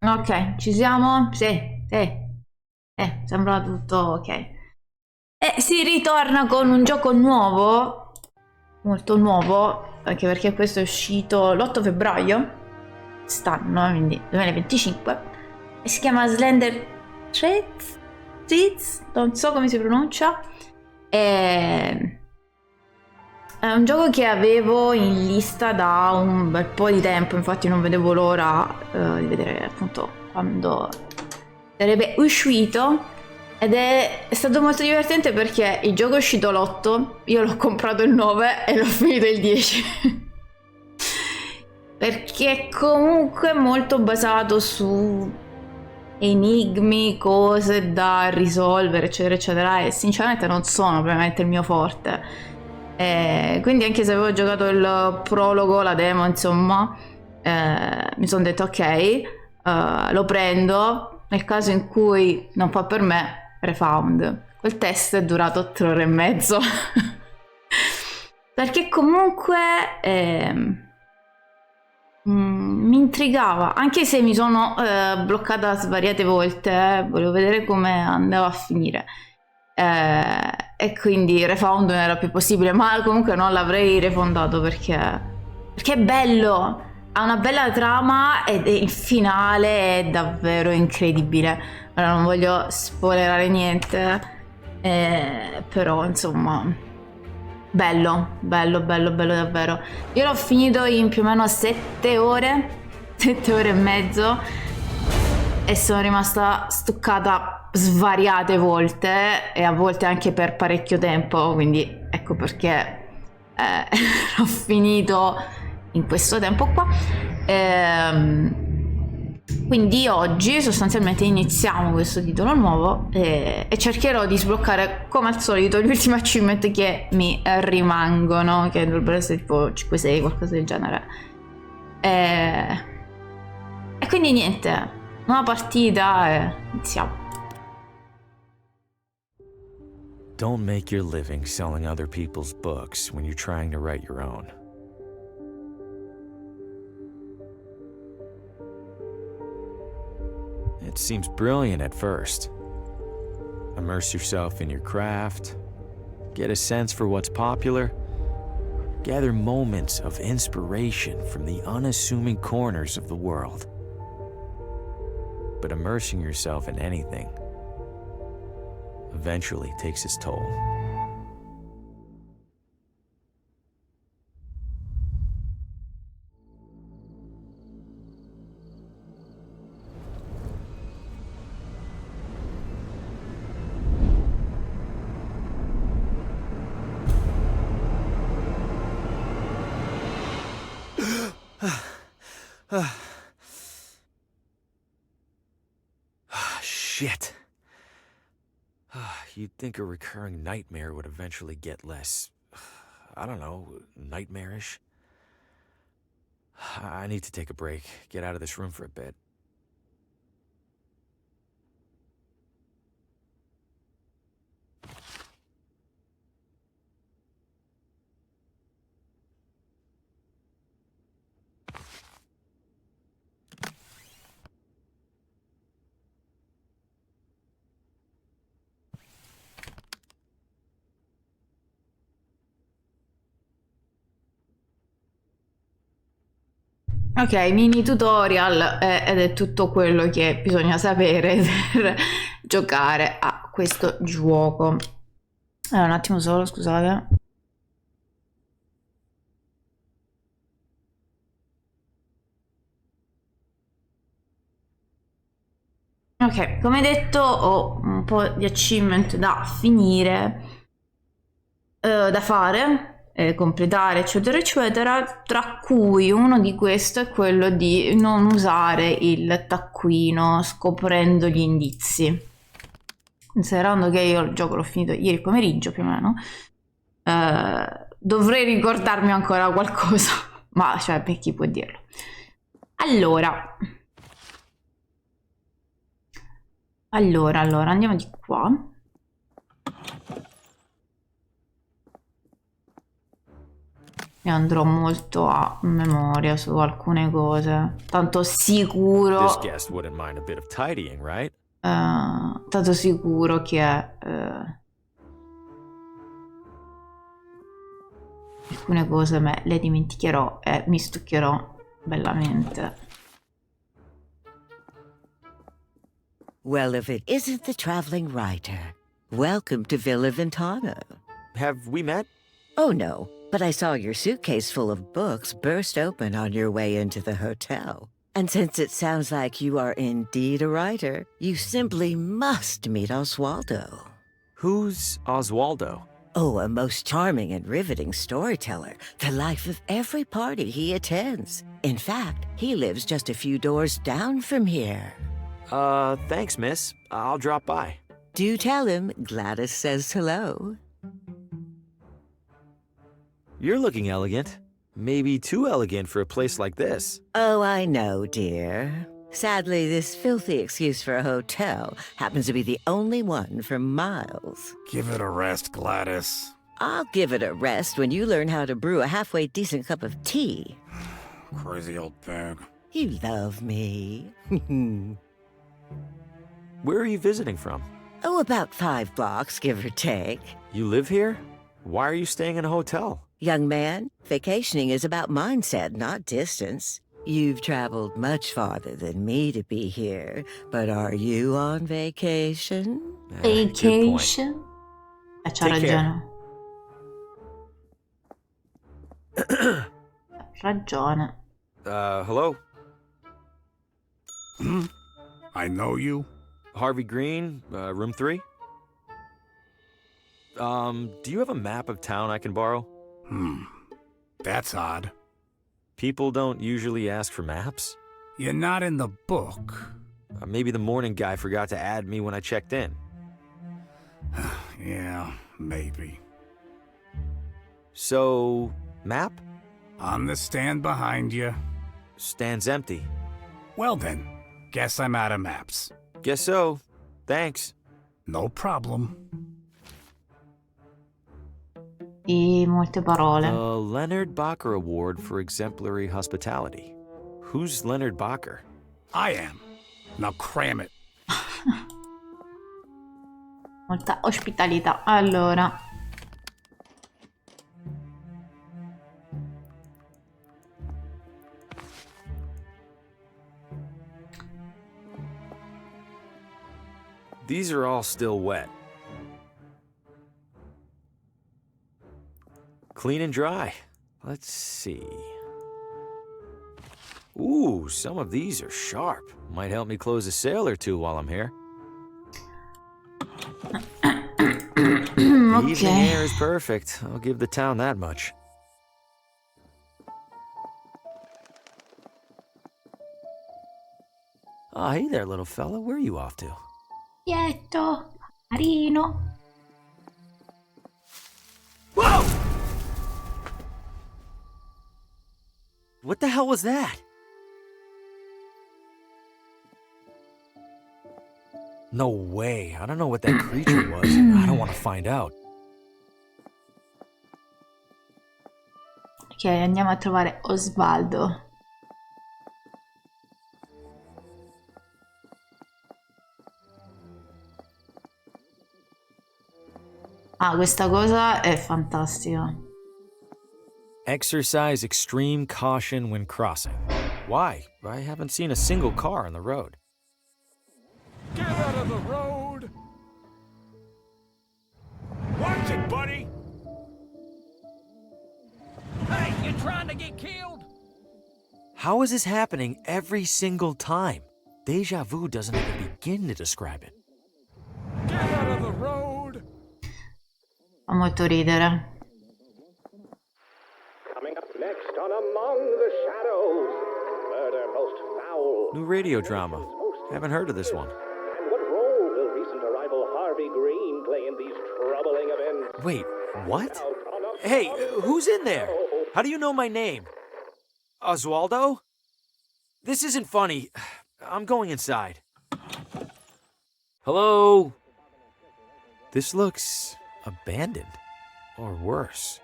Ok, ci siamo? Sì, sì. Sembra tutto ok. E si ritorna con un gioco nuovo, molto nuovo, anche perché questo è uscito l'8 febbraio, quest'anno, quindi 2025, e si chiama Slender Threads? Threads? Non so come si pronuncia. È un gioco che avevo in lista da un bel po' di tempo, infatti non vedevo l'ora di vedere appunto quando sarebbe uscito. Ed è stato molto divertente perché il gioco è uscito l'8, io l'ho comprato il 9 e l'ho finito il 10. Perché comunque è molto basato su enigmi, cose da risolvere, eccetera, eccetera, e sinceramente non sono probabilmente il mio forte. Quindi anche se avevo giocato il prologo, la demo, insomma, mi sono detto ok, lo prendo, nel caso in cui non fa per me, refund. Quel test è durato 3 ore e mezzo. Perché comunque mi intrigava, anche se mi sono bloccata svariate volte, volevo vedere come andava a finire. E quindi refund non era più possibile, ma comunque non l'avrei refondato perché è bello, ha una bella trama ed il finale è davvero incredibile. Ora non voglio spoilerare niente, però insomma bello, bello, bello, bello davvero. Io l'ho finito in più o meno 7 ore, 7 ore e mezzo, e sono rimasta stoccata svariate volte e a volte anche per parecchio tempo, quindi ecco perché l'ho finito in questo tempo qua. Quindi oggi sostanzialmente iniziamo questo titolo nuovo e cercherò di sbloccare come al solito gli ultimi achievement che mi rimangono, che dovrebbero essere tipo 5-6, qualcosa del genere. E quindi niente, nuova partita e iniziamo. Don't make your living selling other people's books when you're trying to write your own. It seems brilliant at first. Immerse yourself in your craft, get a sense for what's popular, gather moments of inspiration from the unassuming corners of the world. But immersing yourself in anything eventually takes its toll. Shit. You'd think a recurring nightmare would eventually get less, I don't know, nightmarish. I need to take a break, get out of this room for a bit. Ok, mini tutorial ed è tutto quello che bisogna sapere per giocare a questo gioco. Allora, un attimo solo, scusate. Ok, come detto ho un po' di achievement da finire, da fare, completare, eccetera, eccetera, tra cui uno di questi è quello di non usare il taccuino scoprendo gli indizi. Considerando che io il gioco l'ho finito ieri pomeriggio più o meno, dovrei ricordarmi ancora qualcosa, ma cioè per chi può dirlo. Allora, andiamo di qua. Mi andrò molto a memoria su alcune cose. Tanto sicuro. This guest wouldn't mind a bit of tidying, right? Tanto sicuro che alcune cose le dimenticherò e mi stuccherò bellamente. Well, if it isn't the traveling writer, welcome to Villa Ventano. Have we met? Oh, no, but I saw your suitcase full of books burst open on your way into the hotel. And since it sounds like you are indeed a writer, you simply must meet Oswaldo. Who's Oswaldo? Oh, a most charming and riveting storyteller, the life of every party he attends. In fact, he lives just a few doors down from here. Thanks, miss. I'll drop by. Do tell him Gladys says hello. You're looking elegant. Maybe too elegant for a place like this. Oh, I know, dear. Sadly, this filthy excuse for a hotel happens to be the only one for miles. Give it a rest, Gladys. I'll give it a rest when you learn how to brew a halfway decent cup of tea. Crazy old pig. You love me. Where are you visiting from? Oh, about 5 blocks, give or take. You live here? Why are you staying in a hotel? Young man, vacationing is about mindset, not distance. You've traveled much farther than me to be here, but are you on vacation? Vacation? C'ha Take ragione. Ragione. Hello? I know you. Harvey Green, room 3? Do you have a map of town I can borrow? That's odd. People don't usually ask for maps. You're not in the book. Maybe the morning guy forgot to add me when I checked in. Yeah, maybe. So, map? On the stand behind you. Stands empty. Well then, guess I'm out of maps. Guess so. Thanks. No problem. E molte parole. The Leonard Bacher Award for Exemplary Hospitality. Who's Leonard Bacher? I am. Now cram it. Molta ospitalità. Allora. These are all still wet. Clean and dry. Let's see. Ooh, some of these are sharp. Might help me close a sale or two while I'm here. The evening air is perfect. I'll give the town that much. Oh, hey there, little fella. Where are you off to? Pietto, carino. Whoa! What the hell was that? No way. I don't know what that creature was. I don't want to find out. Ok, andiamo a trovare Osvaldo. Ah, questa cosa è fantastica. Exercise extreme caution when crossing. Why? I haven't seen a single car on the road. Get out of the road! Watch it, buddy! Hey, you trying to get killed? How is this happening every single time? Deja vu doesn't even begin to describe it. Get out of the road! Fa molto ridere. Coming up next on Among the Shadows, murder most foul. New radio drama. Haven't heard of this one. And what role will recent arrival Harvey Green play in these troubling events? Wait, what? Hey, who's in there? How do you know my name? Oswaldo? This isn't funny. I'm going inside. Hello? This looks abandoned. Or worse.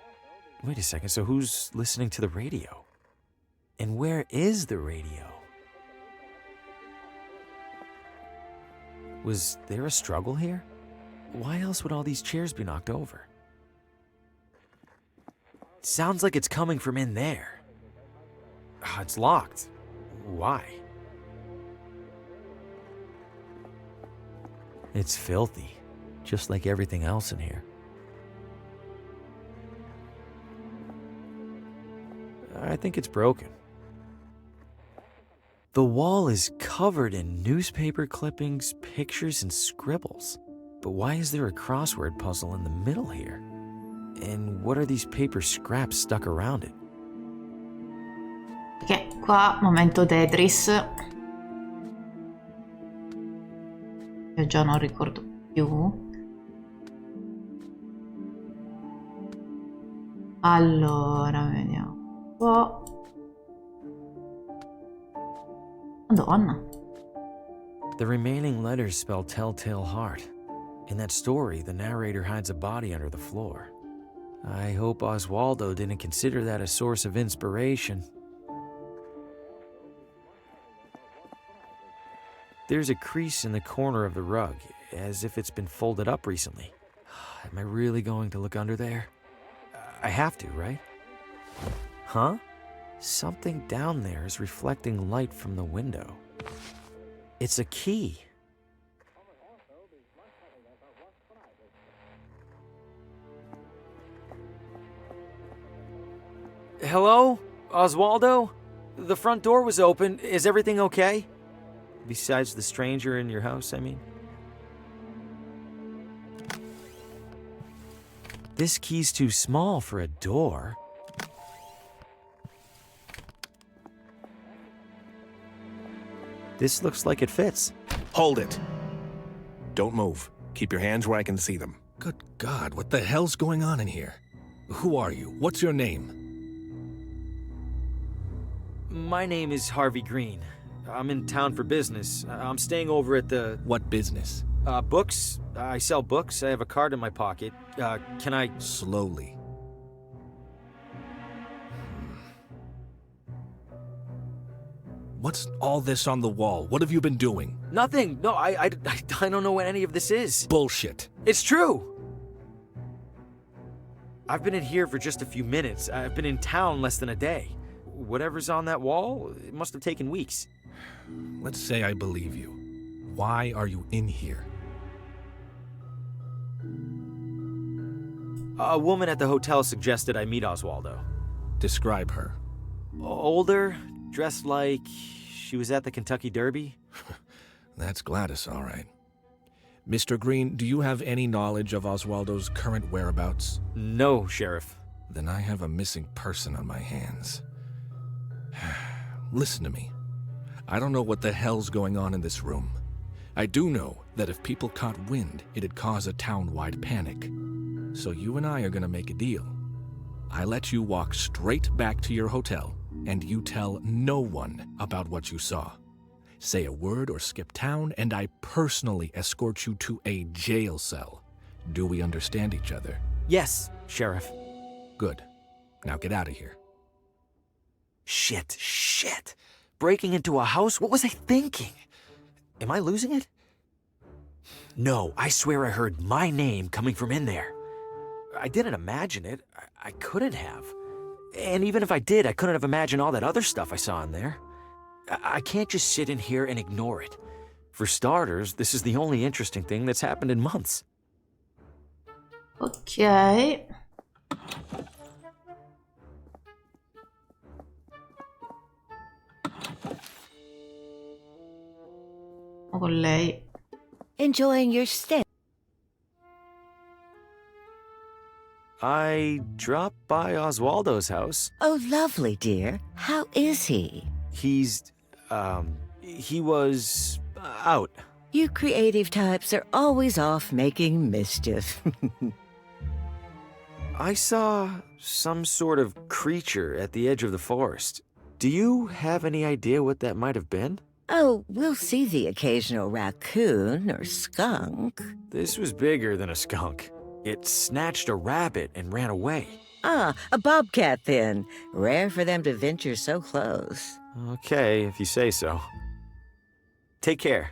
Wait a second, so who's listening to the radio? And where is the radio? Was there a struggle here? Why else would all these chairs be knocked over? It sounds like it's coming from in there. It's locked. Why? It's filthy, just like everything else in here. I think it's broken. The wall is covered in newspaper clippings, pictures, and scribbles. But why is there a crossword puzzle in the middle here? And what are these paper scraps stuck around it? Ok, qua momento Tetris. Io già non ricordo più. Allora, vediamo un po'. Madonna. The remaining letters spell Telltale Heart. In that story, the narrator hides a body under the floor. I hope Oswaldo didn't consider that a source of inspiration. There's a crease in the corner of the rug, as if it's been folded up recently. Am I really going to look under there? I have to, right? Huh? Something down there is reflecting light from the window. It's a key. Hello? Oswaldo? The front door was open. Is everything okay? Besides the stranger in your house, I mean. This key's too small for a door. This looks like it fits. Hold it. Don't move. Keep your hands where I can see them. Good God, what the hell's going on in here? Who are you? What's your name? My name is Harvey Green. I'm in town for business. I'm staying over at the... What business? Books. I sell books. I have a card in my pocket. Can I... Slowly. What's all this on the wall? What have you been doing? Nothing. No, I don't know what any of this is. Bullshit. It's true. I've been in here for just a few minutes. I've been in town less than a day. Whatever's on that wall, it must have taken weeks. Let's say I believe you. Why are you in here? A woman at the hotel suggested I meet Oswaldo. Describe her. Older, dressed like she was at the Kentucky Derby. That's Gladys, all right. Mr. Green, do you have any knowledge of Oswaldo's current whereabouts? No, Sheriff. Then I have a missing person on my hands. Listen to me. I don't know what the hell's going on in this room. I do know that if people caught wind, it'd cause a town-wide panic. So you and I are gonna make a deal. I let you walk straight back to your hotel, and you tell no one about what you saw. Say a word or skip town, and I personally escort you to a jail cell. Do we understand each other? Yes, Sheriff. Good. Now get out of here. Shit. Breaking into a house? What was I thinking? Am I losing it? No, I swear I heard my name coming from in there. I didn't imagine it. I couldn't have. And even if I did, I couldn't have imagined all that other stuff I saw in there. I can't just sit in here and ignore it. For starters, this is the only interesting thing that's happened in months. Ok. Con lei. Enjoying your stay? I dropped by Oswaldo's house. Oh, lovely, dear. How is he? He was out. You creative types are always off making mischief. I saw some sort of creature at the edge of the forest. Do you have any idea what that might have been? Oh, we'll see the occasional raccoon or skunk. This was bigger than a skunk. It snatched a rabbit and ran away. Ah, a bobcat then. Rare for them to venture so close. Okay, if you say so. Take care.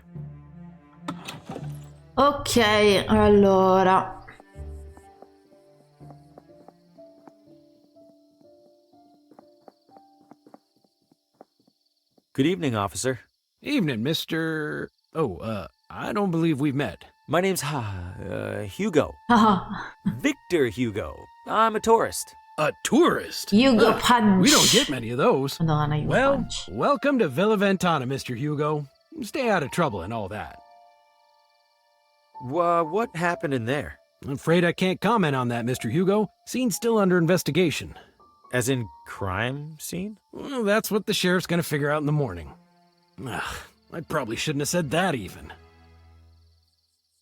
Ok, allora. Good evening, officer. Evening, Mr. I don't believe we've met. My name's Hugo. Ah, Victor Hugo. I'm a tourist. A tourist? Hugo Huh, Punch. We don't get many of those. Madonna, Hugo Well, Punch. welcome to Villa Ventana, Mr. Hugo. Stay out of trouble and all that. What happened in there? I'm afraid I can't comment on that, Mr. Hugo. Scene's still under investigation. As in crime scene? Well, that's what the sheriff's gonna figure out in the morning. Ugh, I probably shouldn't have said that even.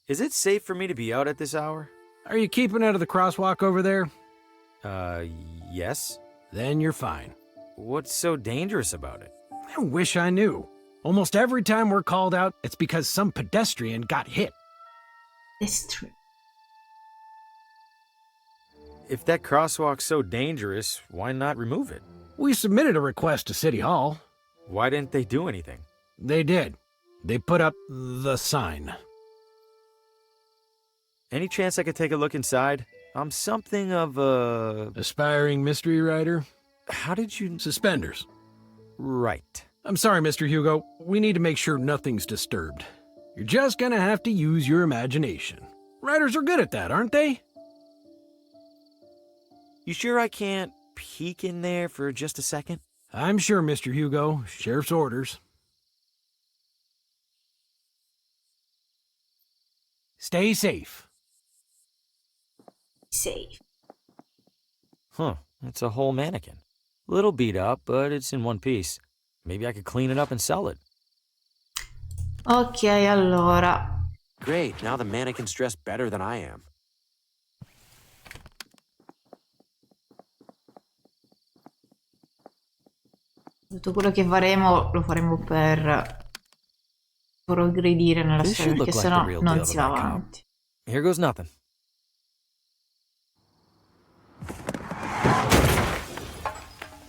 Is it safe for me to be out at this hour? Are you keeping out of the crosswalk over there? Yes. Then you're fine. What's so dangerous about it? I wish I knew. Almost every time we're called out, it's because some pedestrian got hit. That's true. If that crosswalk's so dangerous, why not remove it? We submitted a request to City Hall. Why didn't they do anything? They did. They put up the sign. Any chance I could take a look inside? I'm something of a... Aspiring mystery writer? How did you... Suspenders. Right. I'm sorry, Mr. Hugo. We need to make sure nothing's disturbed. You're just gonna have to use your imagination. Writers are good at that, aren't they? You sure I can't peek in there for just a second? I'm sure, Mr. Hugo. Sheriff's orders. Stay safe. Safe. Huh, it's a whole mannequin. Little beat up, but it's in one piece. Maybe I could clean it up and sell it. Ok, allora. Great, now the mannequin's dressed better than I am. Tutto quello che faremo lo faremo per progredire nella This storia, should perché look like sennò the real non deal si to va that cop. avanti. Here goes nothing.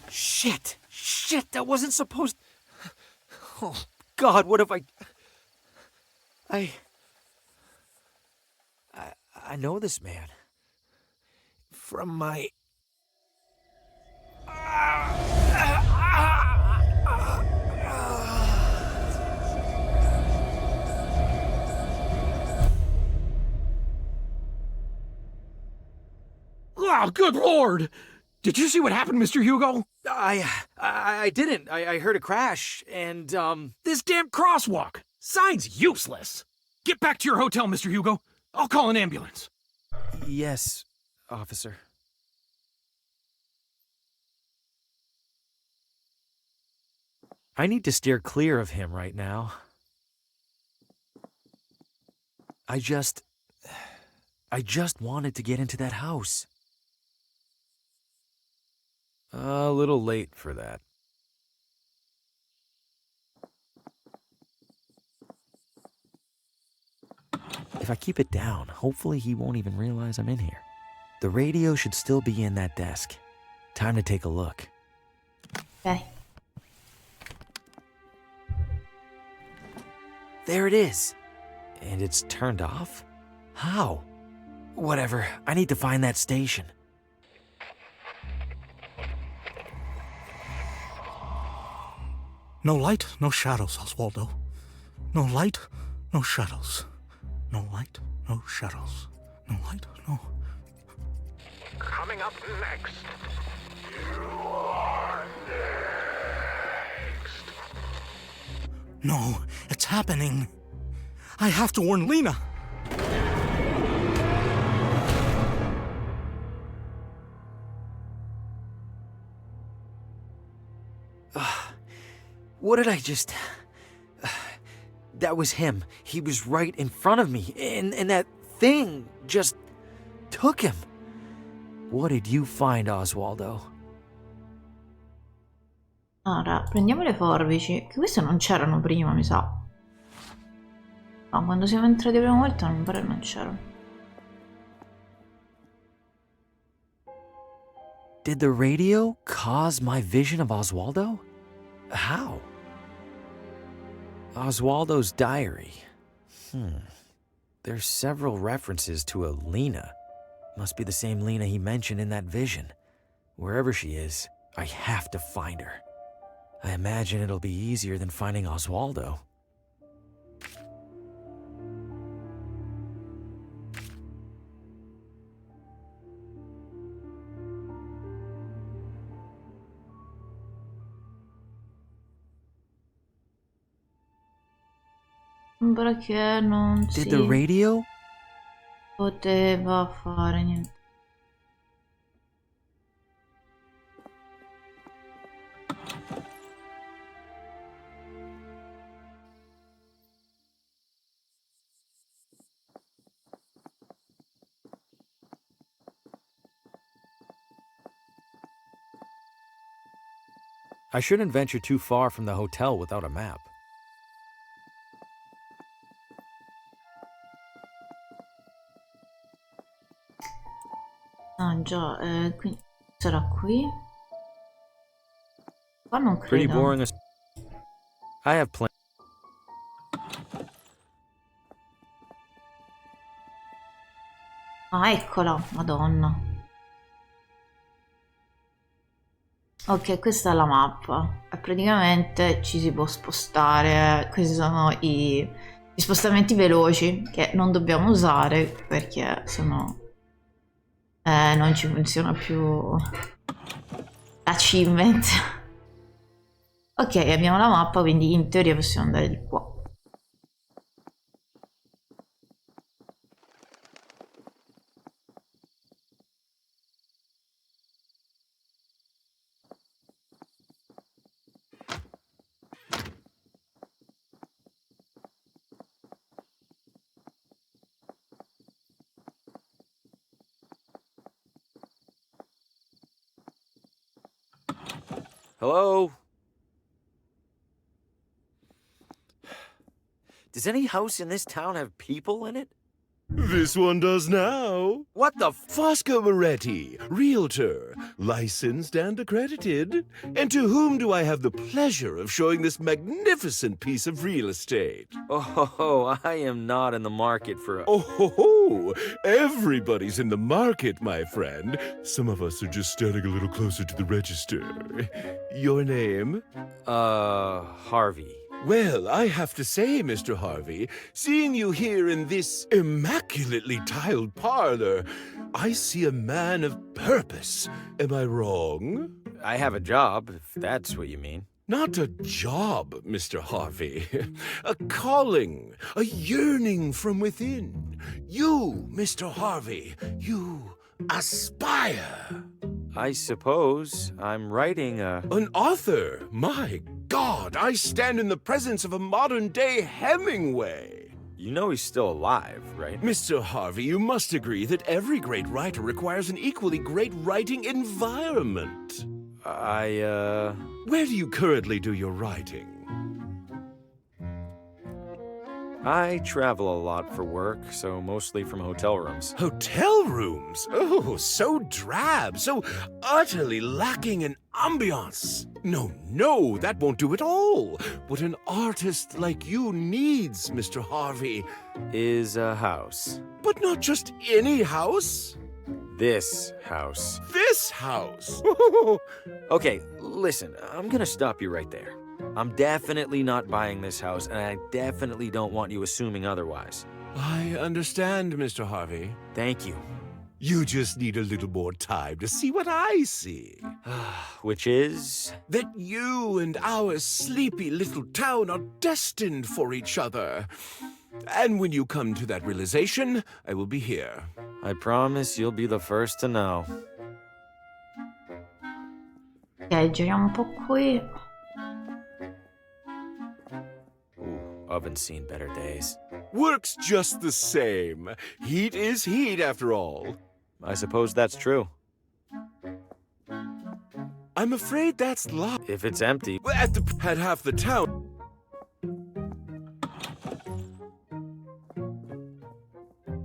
Shit! Shit, that wasn't supposed... Oh, God, what have I know this man. From my... Oh, good Lord! Did you see what happened, Mr. Hugo? I didn't. I heard a crash, and, This damn crosswalk! Sign's useless! Get back to your hotel, Mr. Hugo. I'll call an ambulance. Yes, officer. I need to steer clear of him right now. I just wanted to get into that house. A little late for that. If I keep it down, hopefully he won't even realize I'm in here. The radio should still be in that desk. Time to take a look. Ok. There it is. And it's turned off? How? Whatever, I need to find that station. No light, no shadows, Oswaldo. No light, no shadows. No light, no shadows. No light, no... Coming up next. You are next. No, it's happening. I have to warn Lena. What did I just... That was him. He was right in front of me, and that thing just took him. What did you find, Oswaldo? Ora, prendiamo le forbici, che queste non c'erano prima, mi sa. No, quando siamo entrati la prima volta non mi pare non c'erano. Did the radio cause my vision of Oswaldo? How? Oswaldo's diary. There's several references to a Lena. Must be the same Lena he mentioned in that vision. Wherever she is, I have to find her. I imagine it'll be easier than finding Oswaldo. Sembra che non Did si the radio? poteva fare niente. I shouldn't venture too far from the hotel without a map. Ah già, quindi sarà qui? Qua non Pretty credo. boring. I have plans. Ah, eccola, madonna. Ok, questa è la mappa. E praticamente ci si può spostare. Questi sono gli spostamenti veloci che non dobbiamo usare perché sennò non ci funziona più l'achievement. Ok, abbiamo la mappa, quindi in teoria possiamo andare di qua. Hello? Does any house in this town have people in it? This one does now. What the Fosco Moretti, realtor, licensed and accredited. And to whom do I have the pleasure of showing this magnificent piece of real estate? Oh, I am not in the market for a... Oh, everybody's in the market, my friend. Some of us are just standing a little closer to the register. Your name? Harvey. Well, I have to say, Mr. Harvey, seeing you here in this immaculately tiled parlor, I see a man of purpose. Am I wrong? I have a job, if that's what you mean. Not a job, Mr. Harvey. A calling, a yearning from within. You, Mr. Harvey, you aspire. I suppose I'm writing An author? My God, I stand in the presence of a modern-day Hemingway. You know he's still alive, right? Mr. Harvey, you must agree that every great writer requires an equally great writing environment. Where do you currently do your writing? I travel a lot for work, so mostly from hotel rooms. Hotel rooms? Oh, so drab, so utterly lacking in ambiance. No, that won't do at all. What an artist like you needs, Mr. Harvey, is a house. But not just any house. This house. This house? Okay, listen, I'm gonna stop you right there. I'm definitely not buying this house, and I definitely don't want you assuming otherwise. I understand, Mr. Harvey. Thank you. You just need a little more time to see what I see. Which is? That you and our sleepy little town are destined for each other. And when you come to that realization, I will be here. I promise you'll be the first to know. Ok, giriamo un po' qui. Oven's seen better days. Works just the same. Heat is heat, after all. I suppose that's true. I'm afraid that's locked. If it's empty. At half the town.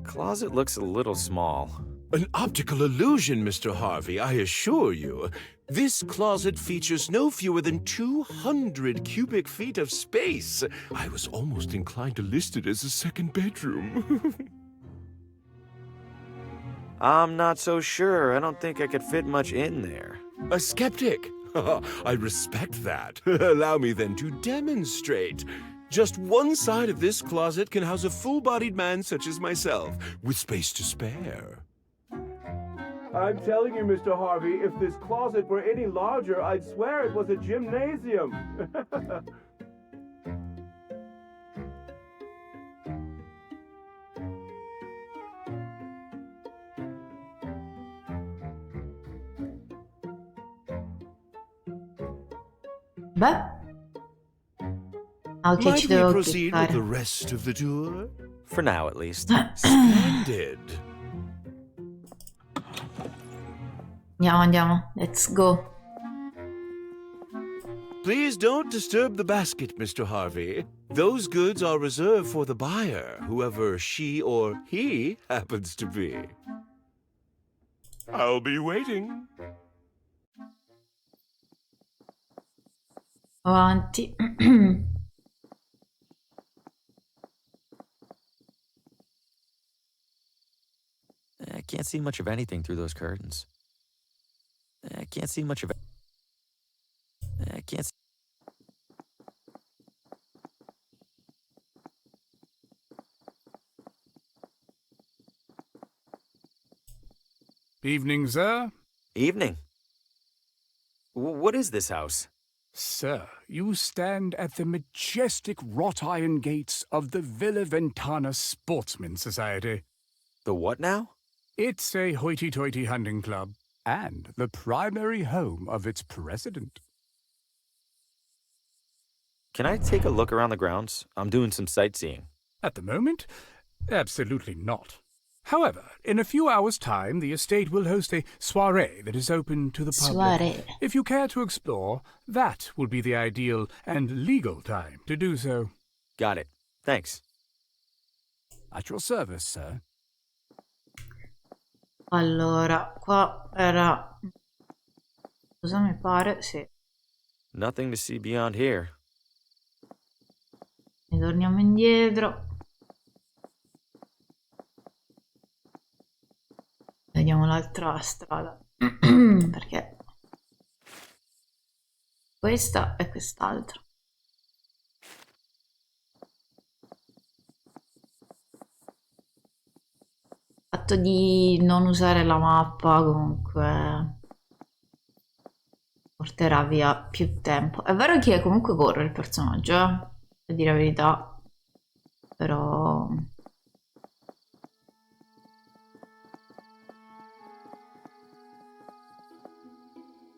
Closet looks a little small. An optical illusion, Mr. Harvey, I assure you. This closet features no fewer than 200 cubic feet of space. I was almost inclined to list it as a second bedroom. I'm not so sure. I don't think I could fit much in there. A skeptic? I respect that. Allow me then to demonstrate. Just one side of this closet can house a full-bodied man such as myself, with space to spare. I'm telling you, Mr. Harvey, if this closet were any larger, I'd swear it was a gymnasium. Beh. Ok, Might ci we devo proceed with the cliccare. rest of the tour? For now, at least. Splendid. Andiamo. Let's go. Please don't disturb the basket, Mr. Harvey. Those goods are reserved for the buyer, whoever she or he happens to be. I'll be waiting. Avanti. I can't see much of anything through those curtains. I can't see much of it. I can't see. Evening, sir. Evening. What is this house? Sir, you stand at the majestic wrought iron gates of the Villa Ventana Sportsman Society. The what now? It's a hoity-toity hunting club, and the primary home of its president. Can I take a look around the grounds? I'm doing some sightseeing. At the moment, absolutely not. However, in a few hours' time, the estate will host a soirée that is open to the public. Soirée. If you care to explore, that will be the ideal and legal time to do so. Got it. Thanks. At your service, sir. Allora, qua era... Cosa mi pare? Sì. Nothing to see beyond here. E torniamo indietro. Vediamo l'altra strada. Perché questa e quest'altra. Il fatto di non usare la mappa comunque porterà via più tempo. È vero che comunque corre il personaggio, per dire la verità. Però...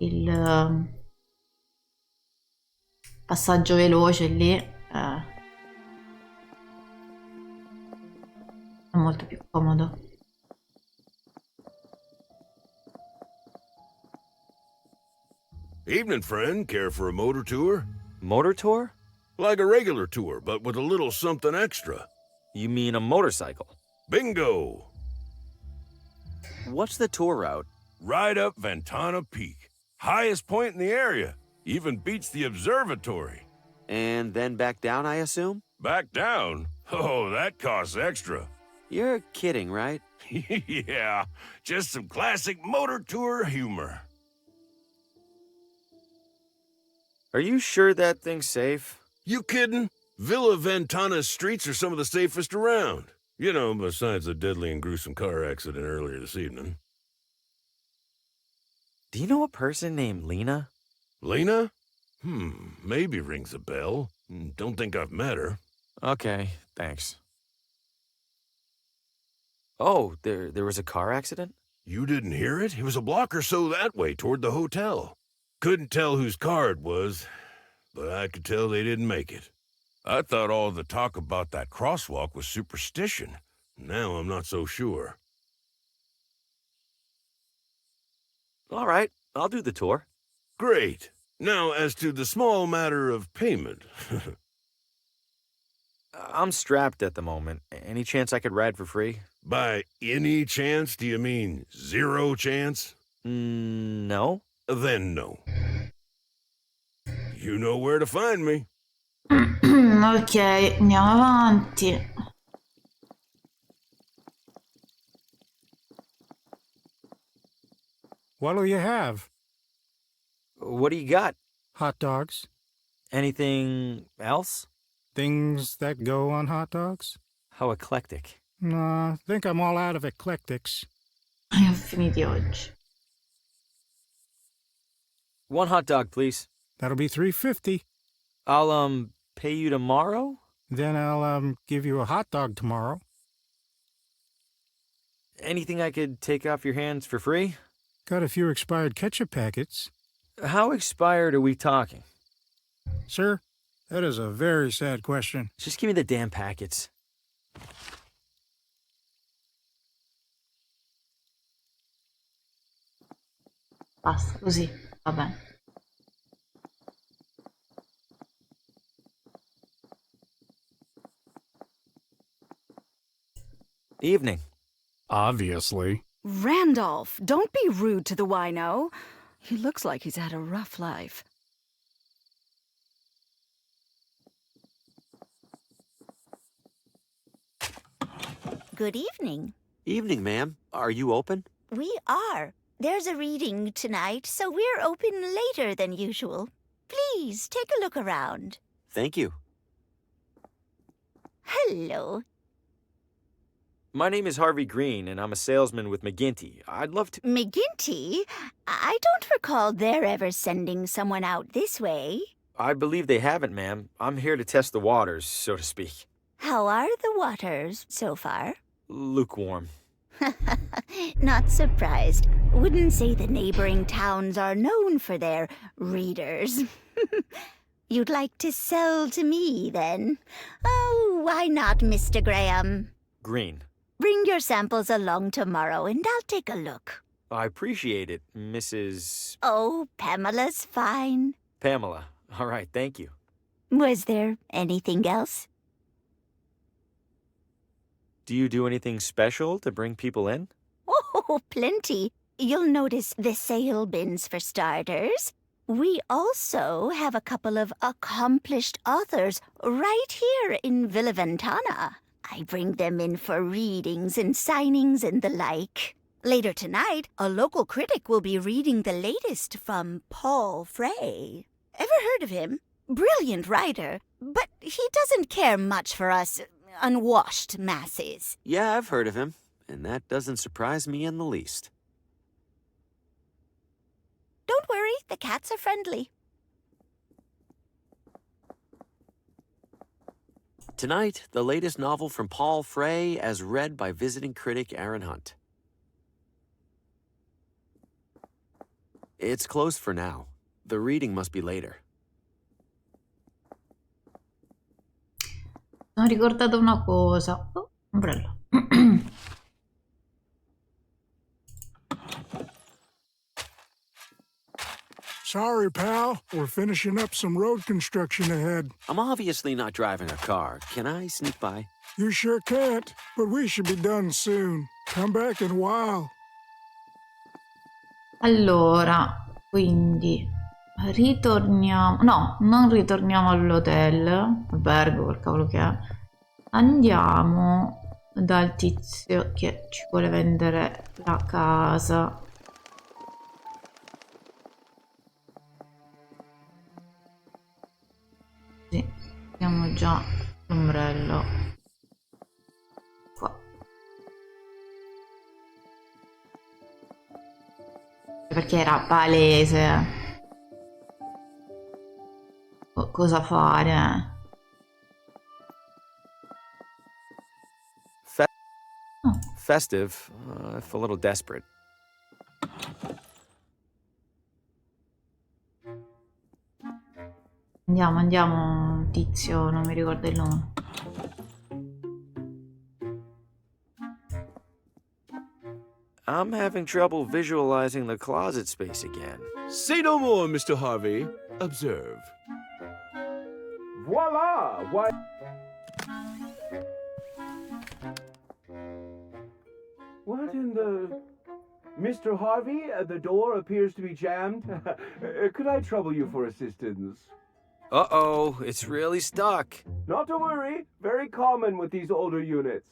il passaggio veloce lì è molto più comodo. Evening, friend. Care for a motor tour? Motor tour? Like a regular tour, but with a little something extra. You mean a motorcycle? Bingo! What's the tour route? Right up Ventana Peak. Highest point in the area. Even beats the observatory. And then back down, I assume? Back down? Oh, that costs extra. You're kidding, right? Yeah, just some classic motor tour humor. Are you sure that thing's safe? You kidding? Villa Ventana's streets are some of the safest around. You know, besides the deadly and gruesome car accident earlier this evening. Do you know a person named Lena? Lena? Maybe rings a bell. Don't think I've met her. Okay, thanks. Oh, there was a car accident? You didn't hear it? It was a block or so that way, toward the hotel. Couldn't tell whose car it was, but I could tell they didn't make it. I thought all the talk about that crosswalk was superstition. Now I'm not so sure. All right, I'll do the tour. Great. Now, as to the small matter of payment. I'm strapped at the moment. Any chance I could ride for free? By any chance, do you mean zero chance? No. Then no. You know where to find me. Ok, andiamo avanti. What'll you have? What do you got? Hot dogs. Anything else? Things that go on hot dogs? How eclectic. I think I'm all out of eclectics. Ho finiti oggi. 1 hot dog, please. That'll be $3.50. I'll, pay you tomorrow? Then I'll, give you a hot dog tomorrow. Anything I could take off your hands for free? Got a few expired ketchup packets. How expired are we talking? Sir, that is a very sad question. Just give me the damn packets. Basta, così, va bene. Evening. Obviously. Randolph, don't be rude to the wino. He looks like he's had a rough life. Good evening. Evening, ma'am. Are you open? We are. There's a reading tonight, so we're open later than usual. Please, take a look around. Thank you. Hello. My name is Harvey Green, and I'm a salesman with McGinty. I'd love to... McGinty? I don't recall their ever sending someone out this way. I believe they haven't, ma'am. I'm here to test the waters, so to speak. How are the waters so far? Lukewarm. Not surprised. Wouldn't say the neighboring towns are known for their readers. You'd like to sell to me, then? Oh, why not, Mr. Graham? Green. Bring your samples along tomorrow, and I'll take a look. I appreciate it, Mrs. Oh, Pamela's fine. Pamela. All right, thank you. Was there anything else? Do you do anything special to bring people in? Oh, plenty. You'll notice the sale bins for starters. We also have a couple of accomplished authors right here in Villa Ventana. I bring them in for readings and signings and the like. Later tonight, a local critic will be reading the latest from Paul Frey. Ever heard of him? Brilliant writer, but he doesn't care much for us unwashed masses. Yeah, I've heard of him, and that doesn't surprise me in the least. Don't worry, the cats are friendly. Tonight, the latest novel from Paul Frey as read by visiting critic Aaron Hunt. It's closed for now. The reading must be later. Ho ricordato una cosa. Oh, ombrello. Sorry, pal. We're finishing up some road construction ahead. I'm obviously not driving a car. Can I sneak by? You sure can't, but we should be done soon. Come back in a while. Allora, quindi ritorniamo. No, non ritorniamo all'hotel. Albergo, quel cavolo che è. Andiamo dal tizio che ci vuole vendere la casa. Sì, abbiamo già l'ombrello qua, perché era palese cosa fare. Festive, if a little desperate. Andiamo, tizio, non mi ricordo il nome. I'm having trouble visualizing the closet space again. Say no more, Mr. Harvey. Observe. Voila! Why? What in the... Mr. Harvey, the door appears to be jammed. Could I trouble you for assistance? Uh-oh, it's really stuck. Not to worry. Very common with these older units.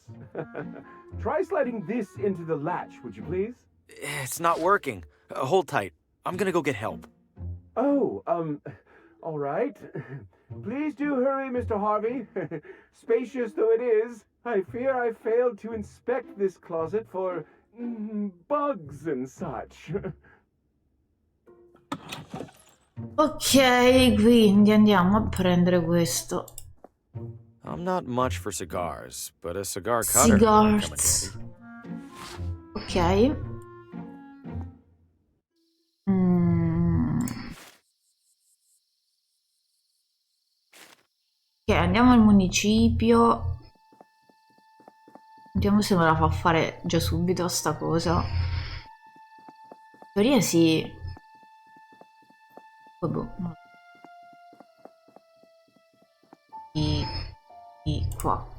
Try sliding this into the latch, would you please? It's not working. Hold tight. I'm gonna go get help. Oh, all right. Please do hurry, Mr. Harvey. Spacious though it is, I fear I failed to inspect this closet for bugs and such. Ok, quindi andiamo a prendere questo. I'm not much for cigars, but a cigar cutter. Cigars. Ok. Ok, andiamo al municipio. Vediamo se me la fa fare già subito sta cosa. In teoria sì. Vabbè, no. Di qua.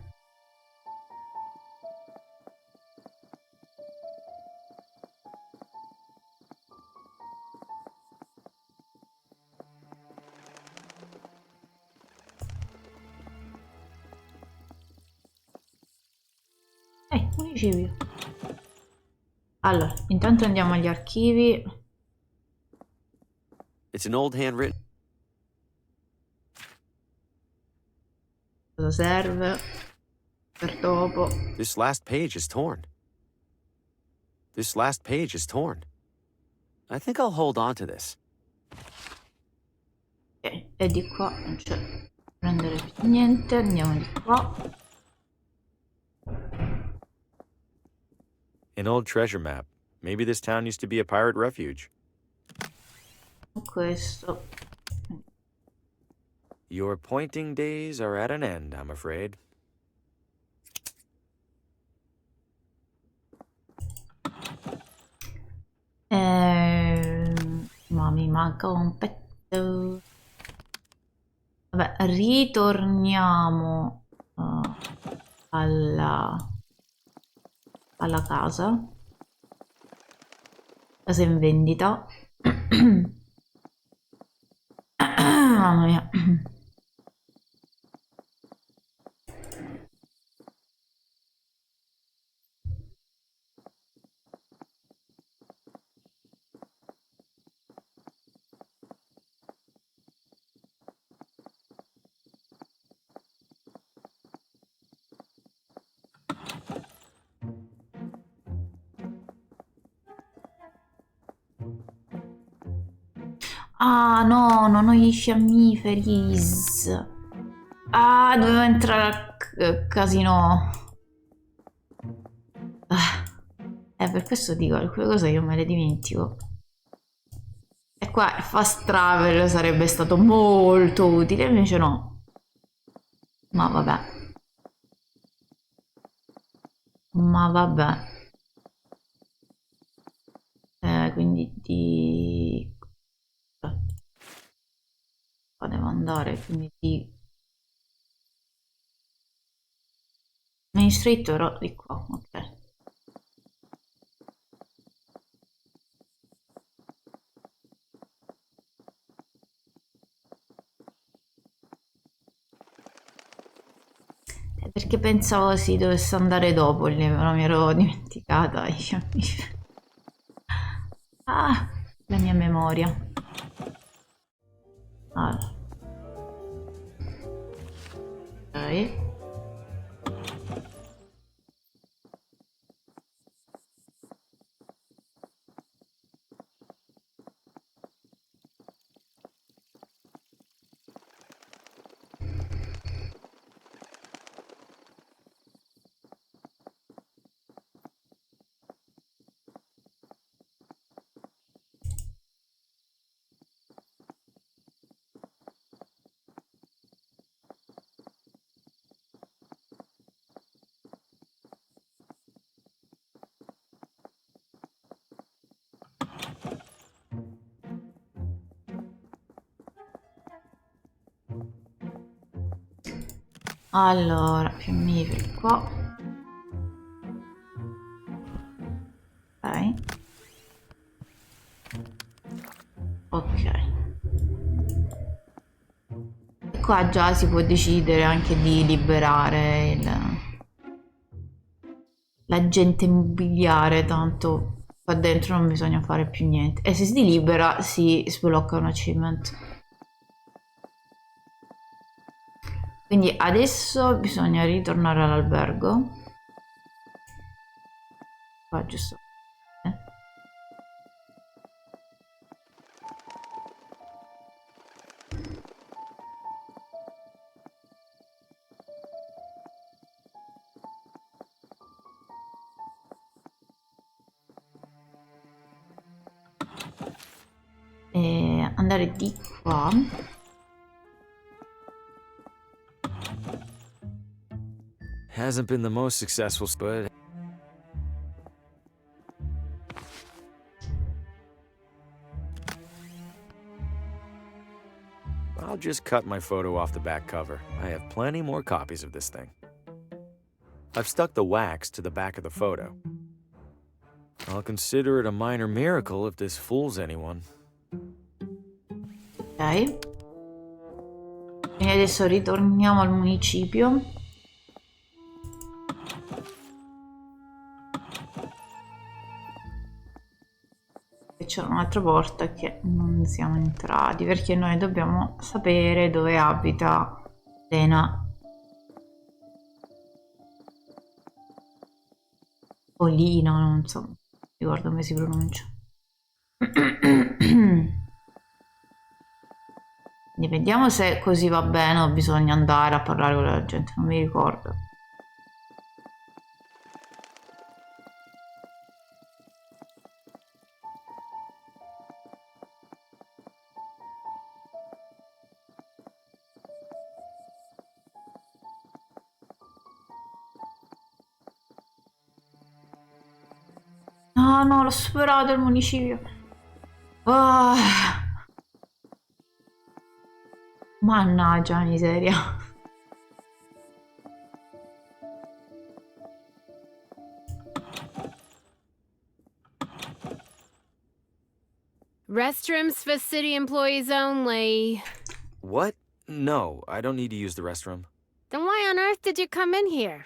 Municipio. Allora, intanto andiamo agli archivi. It's an old handwritten. Cosa serve per dopo? This last page is torn. This last page is torn. I think I'll hold on to this. Ok, e di qua non c'è prendere più niente, andiamo di qua. An old treasure map. Maybe this town used to be a pirate refuge. Questo. Your pointing days are at an end, I'm afraid. Ma mi manca un pezzo. Vabbè, ritorniamo alla casa in vendita. Mamma mia. Ah no, non ho gli fiammiferi. Ah, dovevo entrare al casino. Per questo dico, alcune cose io me le dimentico. E qua il fast travel sarebbe stato molto utile, invece no. Ma vabbè. Ma vabbè. Quindi di... Qua devo andare, quindi di... Main Street però di qua, ok. Perché pensavo si dovesse andare dopo, però mi ero dimenticata i fiammiferi. Ah, la mia memoria. Allora. Ok. Allora, fiammiferi qua. Ok. E qua già si può decidere anche di liberare l'agente immobiliare, tanto qua dentro non bisogna fare più niente. E se si libera si sblocca un achievement. Quindi adesso bisogna ritornare all'albergo. Qua giusto. E andare di qua. Hasn't been the most successful, but I'll just cut my photo off the back cover. I have plenty more copies of this thing. I've stuck the wax to the back of the photo. I'll consider it a minor miracle if this fools anyone. Ok. E adesso ritorniamo al municipio. E c'è un'altra porta che non siamo entrati perché noi dobbiamo sapere dove abita Lena. O Lina, non so, non ricordo come si pronuncia. Quindi vediamo se così va bene o bisogna andare a parlare con la gente, non mi ricordo. Ah no, l'ho superato il municipio. Ah. Mannaggia, miseria. Restrooms for city employees only. What? No, I don't need to use the restroom. Then why on earth did you come in here?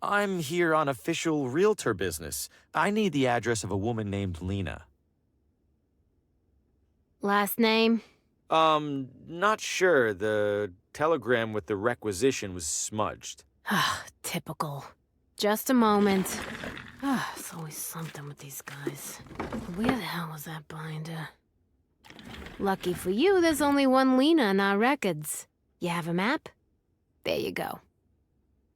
I'm here on official realtor business. I need the address of a woman named Lena. Last name? Not sure. The telegram with the requisition was smudged. Typical. Just a moment. It's always something with these guys. Where the hell was that binder? Lucky for you, there's only one Lena in our records. You have a map? There you go.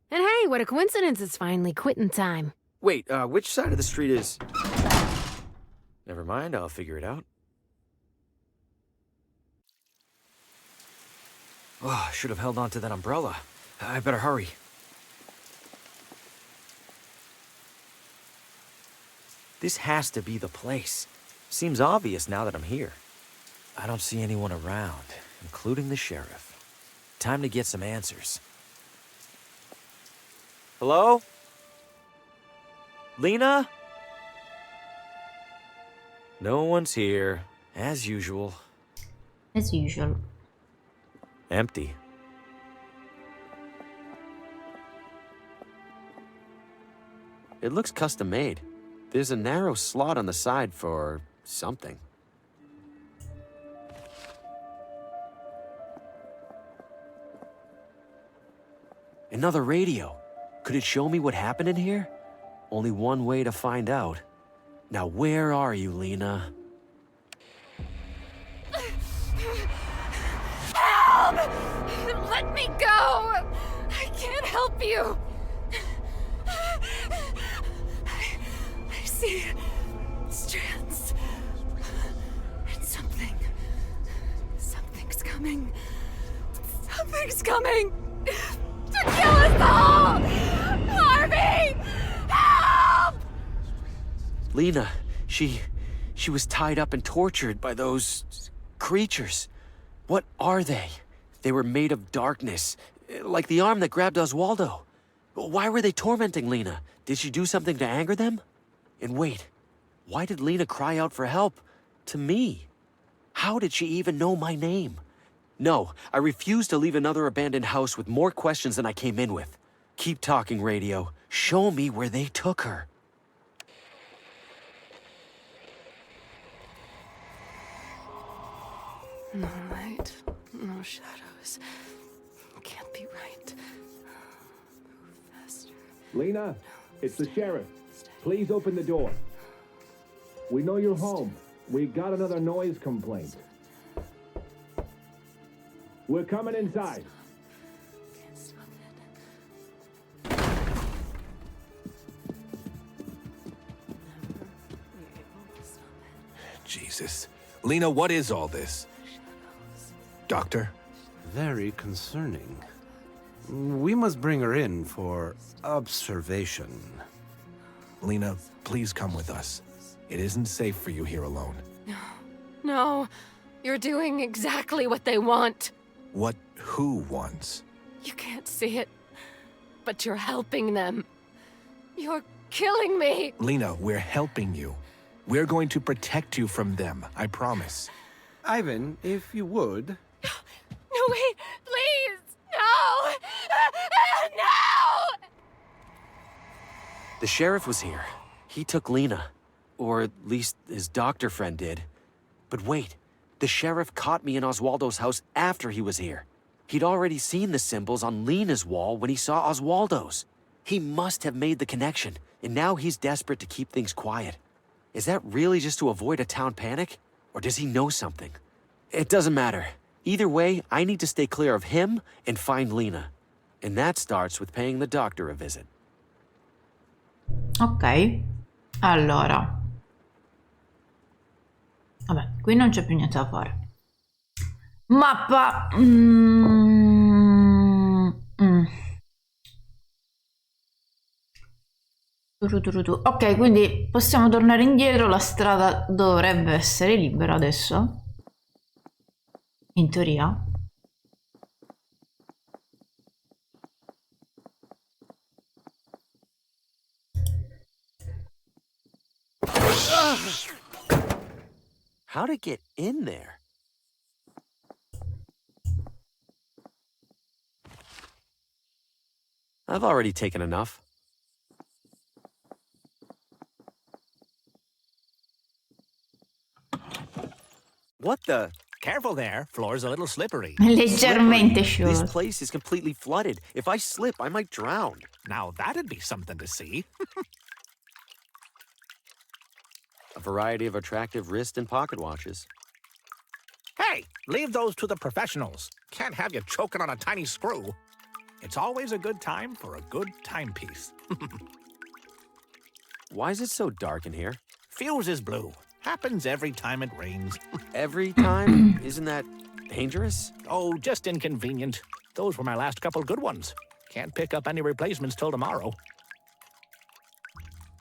And hey, what a coincidence, it's finally quitting time. Wait, which side of the street is... Never mind, I'll figure it out. Oh, should have held on to that umbrella. I better hurry. This has to be the place. Seems obvious now that I'm here. I don't see anyone around, including the sheriff. Time to get some answers. Hello? Lena? No one's here, as usual. As usual. Empty. It looks custom made. There's a narrow slot on the side for something. Another radio. Could it show me what happened in here? Only one way to find out. Now where are you, Lena? Help! Let me go! I can't help you! I see strands. And something's coming. Something's coming! To kill us all! Harvey! Help! Lena, she was tied up and tortured by those creatures. What are they? They were made of darkness. Like the arm that grabbed Oswaldo. Why were they tormenting Lena? Did she do something to anger them? And wait, why did Lena cry out for help? To me? How did she even know my name? No, I refuse to leave another abandoned house with more questions than I came in with. Keep talking, radio. Show me where they took her. No light, no shadows. Can't be right. Move faster. Lena, it's the sheriff. Please open the door. We know you're home. We got another noise complaint. We're coming inside. Jesus. Lena, what is all this? Doctor? Very concerning. We must bring her in for observation. Lena, please come with us. It isn't safe for you here alone. No, you're doing exactly what they want. What who wants? You can't see it, but you're helping them. You're killing me. Lena, we're helping you. We're going to protect you from them, I promise. Ivan, if you would. No, wait, please, no! No! The sheriff was here. He took Lena. Or at least his doctor friend did. But wait, the sheriff caught me in Oswaldo's house after he was here. He'd already seen the symbols on Lena's wall when he saw Oswaldo's. He must have made the connection, and now he's desperate to keep things quiet. Is that really just to avoid a town panic? Or does he know something? It doesn't matter. Either way, I need to stay clear of him and find Lena. And that starts with paying the doctor a visit. Ok, allora. Vabbè, qui non c'è più niente da fare. Mappa. Ok, quindi possiamo tornare indietro. La strada dovrebbe essere libera adesso. In teoria. How'd it get in there? I've already taken enough. What the? Careful there. Floor's a little slippery. Leggermente sciolo. This place is completely flooded. If I slip, I might drown. Now that'd be something to see. A variety of attractive wrist and pocket watches. Hey, leave those to the professionals. Can't have you choking on a tiny screw. It's always a good time for a good timepiece. Why is it so dark in here? Fuse is blue. Happens every time it rains. Every time? Isn't that dangerous? Oh, just inconvenient. Those were my last couple good ones. Can't pick up any replacements till tomorrow.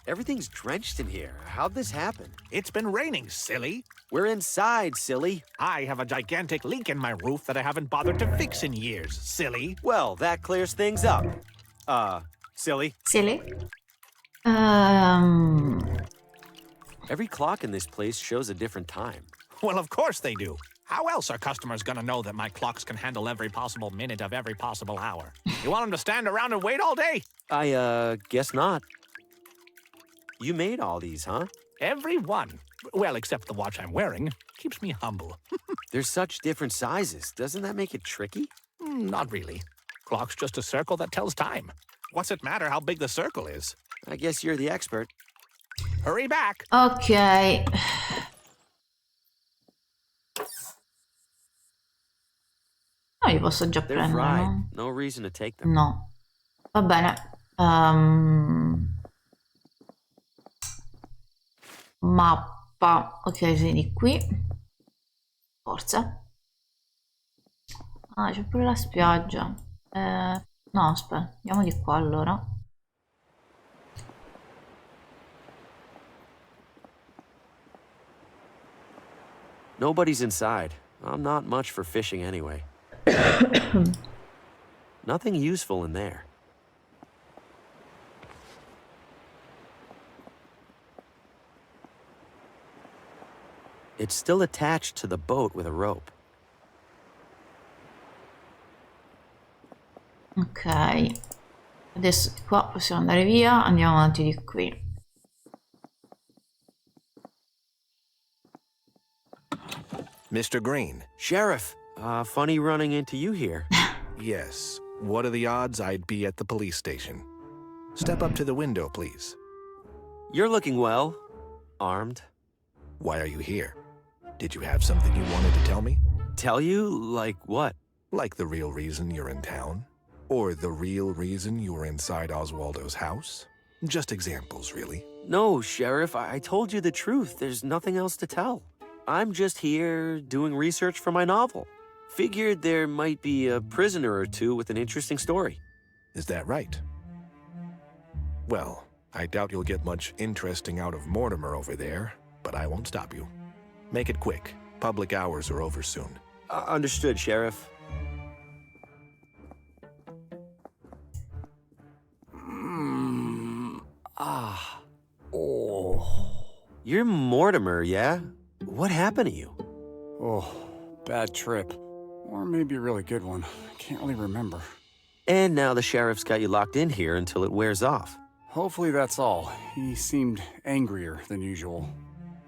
Everything's drenched in here. How'd this happen? It's been raining, silly. We're inside, silly. I have a gigantic leak in my roof that I haven't bothered to fix in years, silly. Well, that clears things up. Silly. Silly? Every clock in this place shows a different time. Well, of course they do. How else are customers gonna know that my clocks can handle every possible minute of every possible hour? You want them to stand around and wait all day? I, guess not. You made all these, huh? Every one. Well, except the watch I'm wearing. Keeps me humble. There's such different sizes. Doesn't that make it tricky? Not really. Clock's just a circle that tells time. What's it matter how big the circle is? I guess you're the expert. Hurry back. Ok. No, li posso già They're prendere, fried. no? No reason to take them. No. Va bene. Mappa. Ok, sei di qui. Forza. Ah, c'è pure la spiaggia. No, aspetta. Andiamo di qua allora. Nobody's inside. I'm not much for fishing anyway. Nothing useful in there. It's still attached to the boat with a rope. Ok. Adesso di qua possiamo andare via, andiamo avanti di qui. Mr. Green. Sheriff, funny running into you here. Yes. What are the odds I'd be at the police station? Step up to the window, please. You're looking well. Armed. Why are you here? Did you have something you wanted to tell me? Tell you? Like what? Like the real reason you're in town? Or the real reason you were inside Oswaldo's house? Just examples, really. No, Sheriff, I told you the truth. There's nothing else to tell. I'm just here doing research for my novel. Figured there might be a prisoner or two with an interesting story. Is that right? Well, I doubt you'll get much interesting out of Mortimer over there, but I won't stop you. Make it quick. Public hours are over soon. Understood, Sheriff. You're Mortimer, yeah? What happened to you? Oh, bad trip. Or maybe a really good one. I can't really remember. And now the sheriff's got you locked in here until it wears off. Hopefully that's all. He seemed angrier than usual.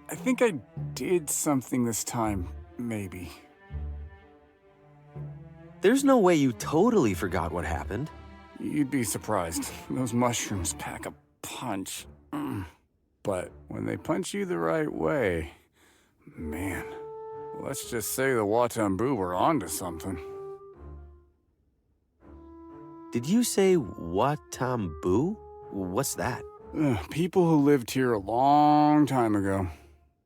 I think I did something this time, maybe. There's no way you totally forgot what happened. You'd be surprised. Those mushrooms pack a punch. But when they punch you the right way, man, let's just say the Watambu were onto something. Did you say Watambu? What's that? People who lived here a long time ago.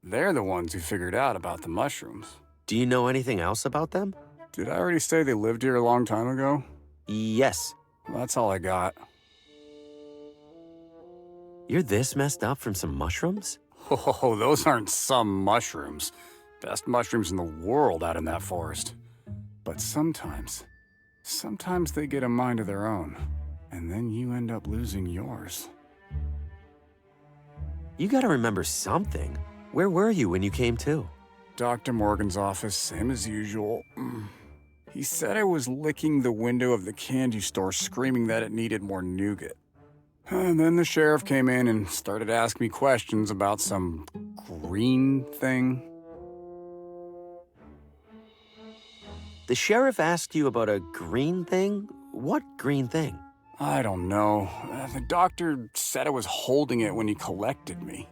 They're the ones who figured out about the mushrooms. Do you know anything else about them? Did I already say they lived here a long time ago? Yes. Well, that's all I got. You're this messed up from some mushrooms? Oh, those aren't some mushrooms. Best mushrooms in the world out in that forest. But sometimes they get a mind of their own. And then you end up losing yours. You gotta remember something. Where were you when you came to? Dr. Morgan's office, same as usual. He said I was licking the window of the candy store screaming that it needed more nougat. And then the sheriff came in and started asking me questions about some green thing. The sheriff asked you about a green thing? What green thing? I don't know. The doctor said I was holding it when he collected me.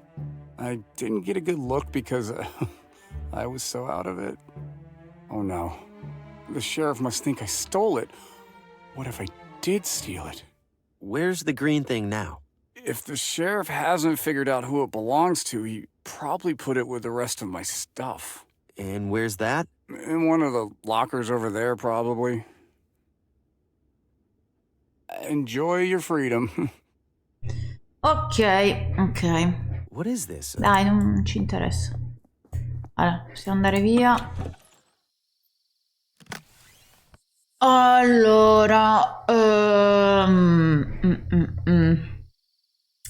I didn't get a good look because I was so out of it. Oh no. The sheriff must think I stole it. What if I did steal it? Where's the green thing now? If the sheriff hasn't figured out who it belongs to, he probably put it with the rest of my stuff. And where's that? In one of the lockers over there, probably. Enjoy your freedom. Ok. What is this? Dai, non ci interessa. Allora, possiamo andare via. Allora,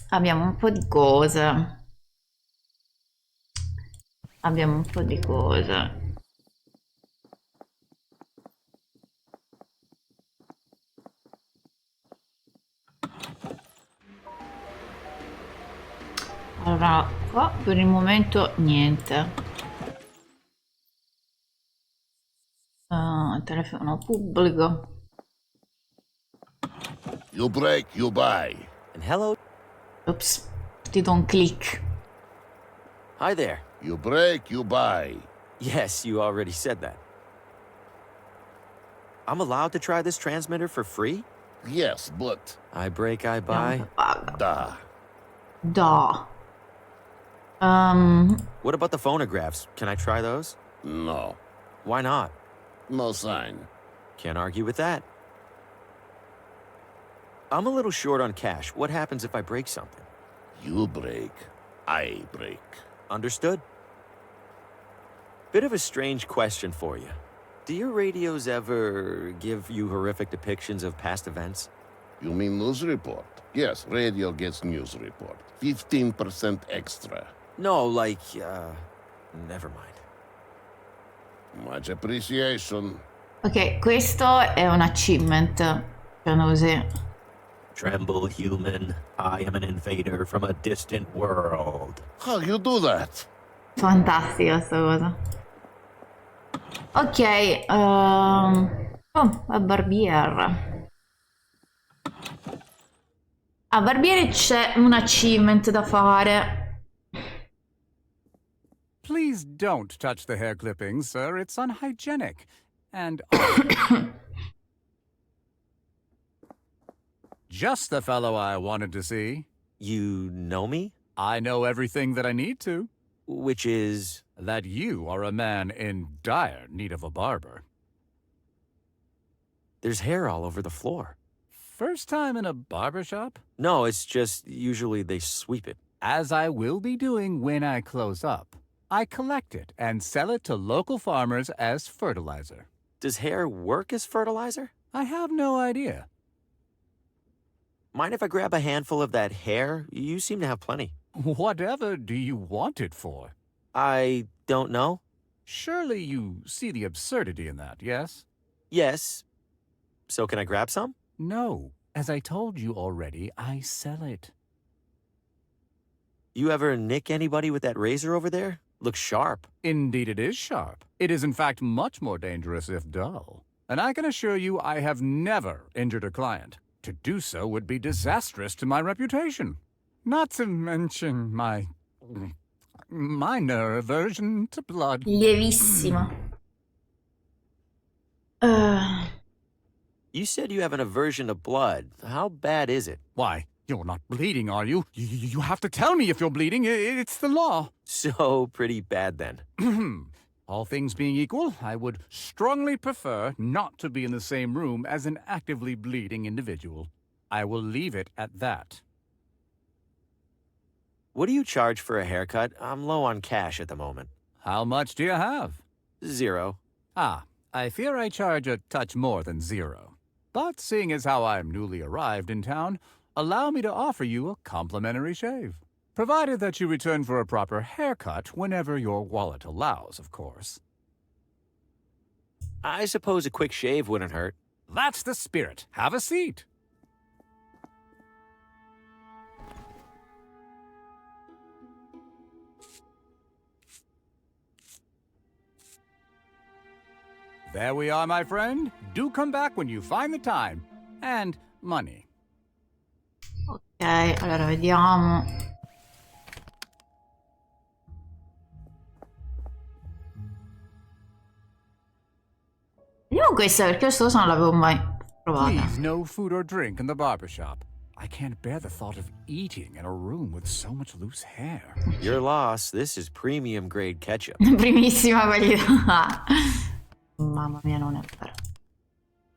abbiamo un po' di cose. Allora, qua per il momento niente. Telefono pubblico. You break, you buy. And hello. Oops, don't click. Hi there. You break, you buy. Yes, you already said that. I'm allowed to try this transmitter for free? Yes, but... I break, I buy. Da. What about the phonographs? Can I try those? No. Why not? No sign. Can't argue with that. I'm a little short on cash. What happens if I break something? You break, I break. Understood. Bit of a strange question for you. Do your radios ever give you horrific depictions of past events? You mean news report? Yes, radio gets news report. 15% extra. No, like, never mind. Much appreciation. Ok, questo è un achievement. Diciamo così. Tremble, human. I am an invader from a distant world. How you do that? Fantastica sta cosa. Ok, oh, a barbiere. A barbiere c'è un achievement da fare. Please don't touch the hair clippings, sir. It's unhygienic. And... Just the fellow I wanted to see. You know me? I know everything that I need to. Which is? That you are a man in dire need of a barber. There's hair all over the floor. First time in a barber shop? No, it's just usually they sweep it. As I will be doing when I close up. I collect it and sell it to local farmers as fertilizer. Does hair work as fertilizer? I have no idea. Mind if I grab a handful of that hair? You seem to have plenty. Whatever do you want it for? I don't know. Surely you see the absurdity in that, yes? Yes. So can I grab some? No. As I told you already, I sell it. You ever nick anybody with that razor over there? Looks sharp. Indeed it is sharp. It is in fact much more dangerous if dull. And I can assure you I have never injured a client. To do so would be disastrous to my reputation. Not to mention my minor aversion to blood. Lievissimo. You said you have an aversion to blood. How bad is it? Why, you're not bleeding, are you? You have to tell me if you're bleeding. It's the law. So pretty bad then. All things being equal, I would strongly prefer not to be in the same room as an actively bleeding individual. I will leave it at that. What do you charge for a haircut? I'm low on cash at the moment. How much do you have? 0. Ah, I fear I charge a touch more than 0. But seeing as how I'm newly arrived in town, allow me to offer you a complimentary shave. Provided that you return for a proper haircut whenever your wallet allows, of course. I suppose a quick shave wouldn't hurt. That's the spirit. Have a seat. There we are, my friend. Do come back when you find the time. And money. Ok, allora vediamo. Vediamo questa perché questa cosa non l'avevo mai provata. Please, no food or drink in the barber shop. I can't bear the thought of eating in a room with so much loose hair. Your loss. This is premium grade ketchup. Primissima qualità. Mamma mia, non è vero.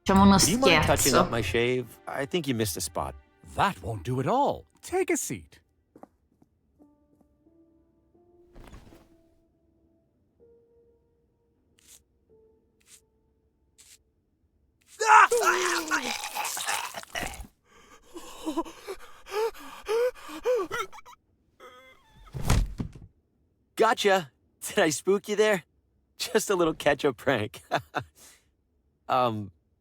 Facciamo uno Do you mind touching up scherzo. my shave? I think you missed a spot. That won't do at all. Take a seat. Gotcha! Did I spook you there? Just a little ketchup prank.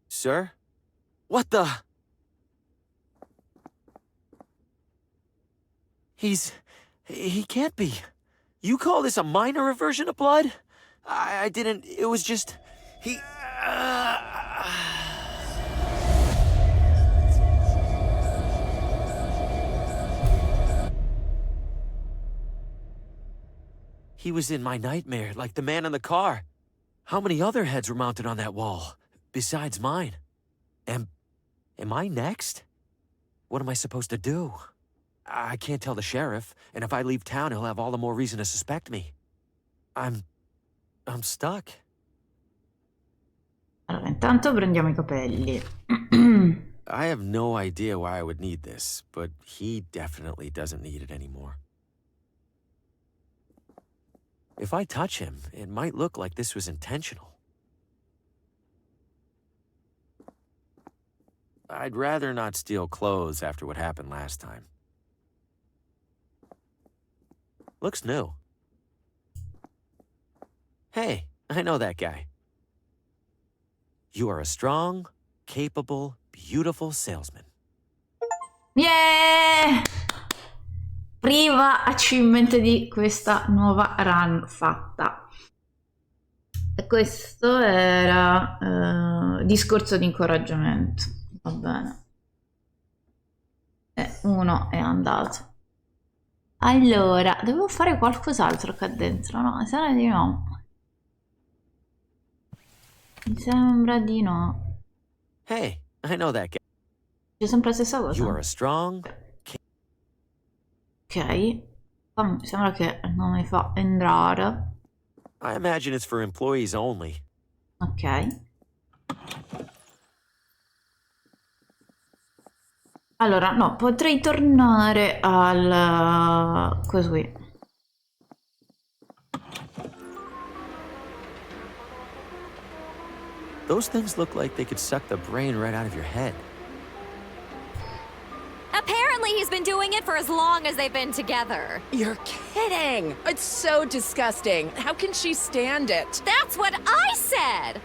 Sir? What the? He can't be. You call this a minor aversion to blood? I didn't, it was just, he... He was in my nightmare, like the man in the car. How many other heads were mounted on that wall, besides mine? Am I next? What am I supposed to do? I can't tell the sheriff, and if I leave town, he'll have all the more reason to suspect me. I'm stuck. Allora, intanto prendiamo I capelli. I have no idea why I would need this, but he definitely doesn't need it anymore. If I touch him, it might look like this was intentional. I'd rather not steal clothes after what happened last time. Looks new. Hey, I know that guy. You are a strong, capable, beautiful salesman. Yeah! Prima achievement di questa nuova run fatta. E questo era discorso di incoraggiamento. Va bene. E uno è andato. Allora, devo fare qualcos'altro qua dentro, no? Mi sembra di no. Mi sembra di no. Hey, I know that guy. C'è sempre la stessa cosa. You are a strong... Ok. Qua mi sembra che non mi fa entrare. I imagine it's for employees only. Ok. Allora, no, potrei tornare al... questo qui. Those things look like they could suck the brain right out of your head. Apparently he's been doing it for as long as they've been together. You're kidding! It's so disgusting. How can she stand it? That's what I said!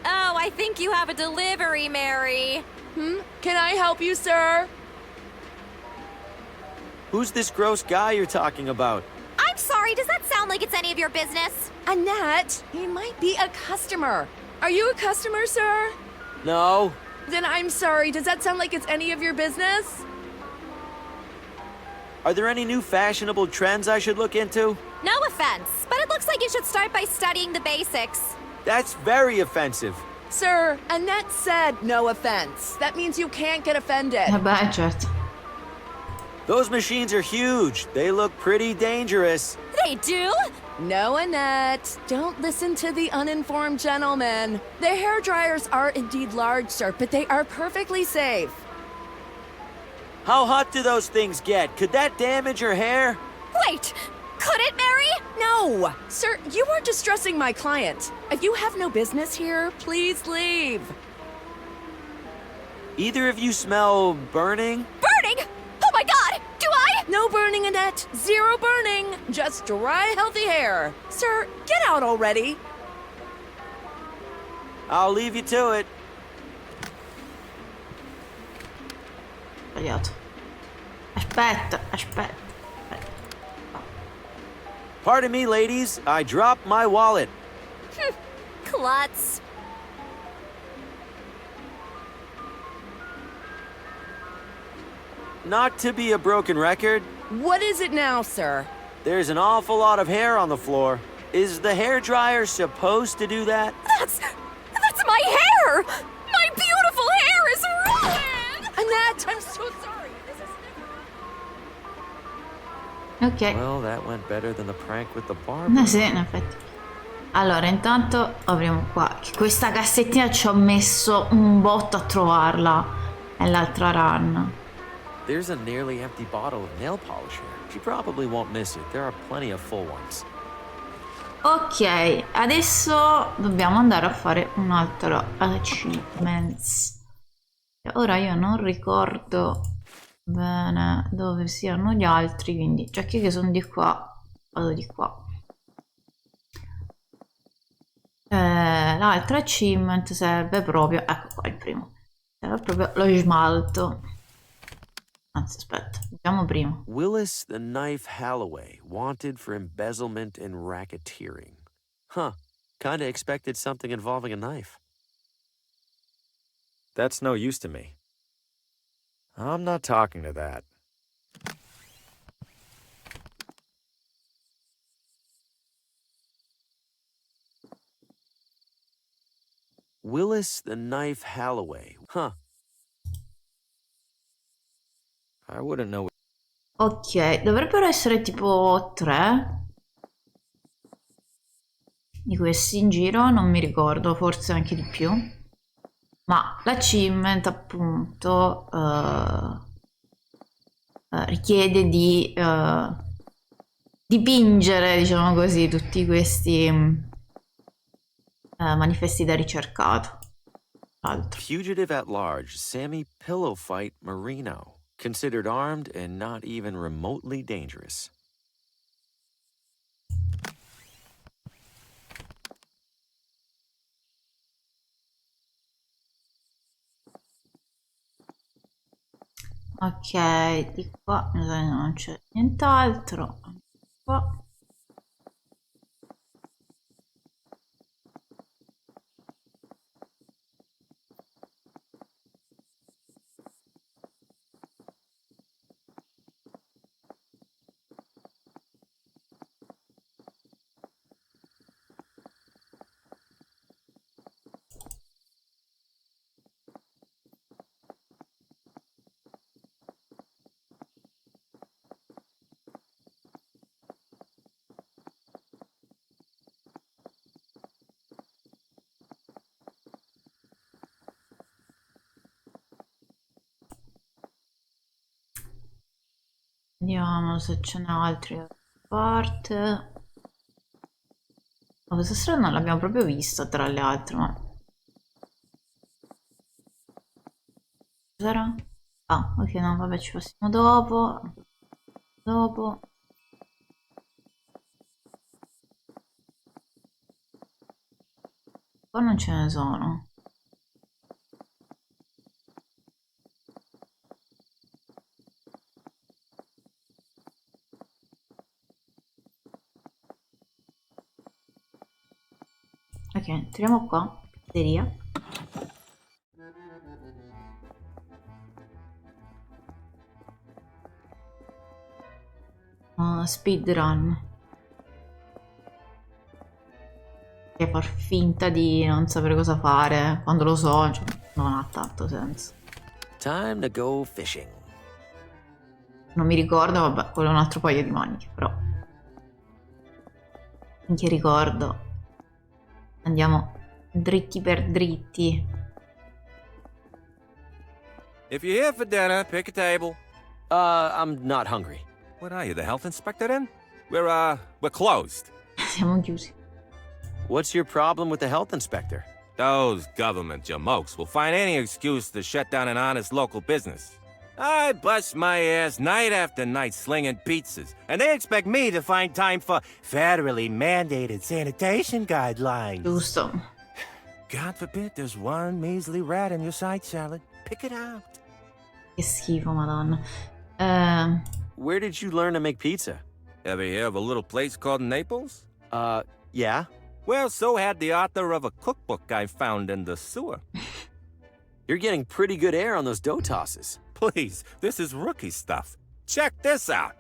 Oh, I think you have a delivery, Mary. Can I help you, sir? Who's this gross guy you're talking about? I'm sorry, does that sound like it's any of your business? Annette, he might be a customer. Are you a customer, sir? No. Then I'm sorry, does that sound like it's any of your business? Are there any new fashionable trends I should look into? No offense, but it looks like you should start by studying the basics. That's very offensive. Sir, Annette said no offense. That means you can't get offended. Vabbè, certo. Those machines are huge. They look pretty dangerous. They do? No, Annette. Don't listen to the uninformed gentleman. The hair dryers are indeed large, sir, but they are perfectly safe. How hot do those things get? Could that damage your hair? Wait, could it, Mary? No! Sir, you are distressing my client. If you have no business here, please leave. Either of you smell burning? Burning? Oh my god! Do I? No burning, Annette. Zero burning. Just dry, healthy hair. Sir, get out already. I'll leave you to it. Sbagliato. Aspetta. Pardon me, ladies. I dropped my wallet. Klutz. Not to be a broken record. What is it now, sir? There's an awful lot of hair on the floor. Is the hairdryer supposed to do that? That's my hair! My beautiful hair is ruined! Annette, I'm so sorry. This is Ok. Well, that went better than the prank with the barber. Sì, in effetti. Allora, intanto apriamo qua. Che questa cassettina ci ho messo un botto a trovarla. È l'altra run. There's a nearly empty bottle of nail polish here. She probably won't miss it. There are plenty of full ones. Ok, adesso dobbiamo andare a fare un altro achievements. Ora io non ricordo bene dove siano gli altri, quindi già che sono di qua, vado di qua. L'altro achievement serve proprio, ecco qua il primo, serve proprio lo smalto. Anzi, aspetta, vediamo prima. Willis the Knife Halloway, wanted for embezzlement and racketeering. Huh, kinda expected something involving a knife. That's no use to me. I'm not talking to that. Willis the Knife Halloway, huh. I wouldn't know. Ok, dovrebbero essere tipo 3 di questi in giro, non mi ricordo, forse anche di più. Ma l'achievement appunto richiede di dipingere, diciamo così, tutti questi manifesti da ricercato. Fugitive at large, Sammy Pillow Fight Marino. Considered armed and not even remotely dangerous. Ok, di qua non c'è nient'altro. Qua. Vediamo se ce n'è altri da parte. Ma questa strada non l'abbiamo proprio vista tra le altre, ma... Cos'era? Ah, ok, no, vabbè, ci passiamo dopo. Dopo. Qua non ce ne sono. Ok, entriamo qua. Pizzeria. Speedrun. Che far finta di non sapere cosa fare quando lo so, cioè, non ha tanto senso. Time to go fishing. Non mi ricordo, vabbè, quello è un altro paio di maniche, però. Finché ricordo. Andiamo dritti per dritti. If you're here for dinner, pick a table. I'm not hungry. What are you, the health inspector then? We're closed. Siamo chiusi. What's your problem with the health inspector? Those government jamokes will find any excuse to shut down an honest local business. I bust my ass night after night slinging pizzas, and they expect me to find time for federally mandated sanitation guidelines. Giusto. God forbid there's one measly rat in your side salad. Pick it out. Che schifo, madonna. Where did you learn to make pizza? Ever hear of a little place called Naples? Yeah. Well, so had the author of a cookbook I found in the sewer. You're getting pretty good air on those dough tosses. Please, this is rookie stuff. Check this out.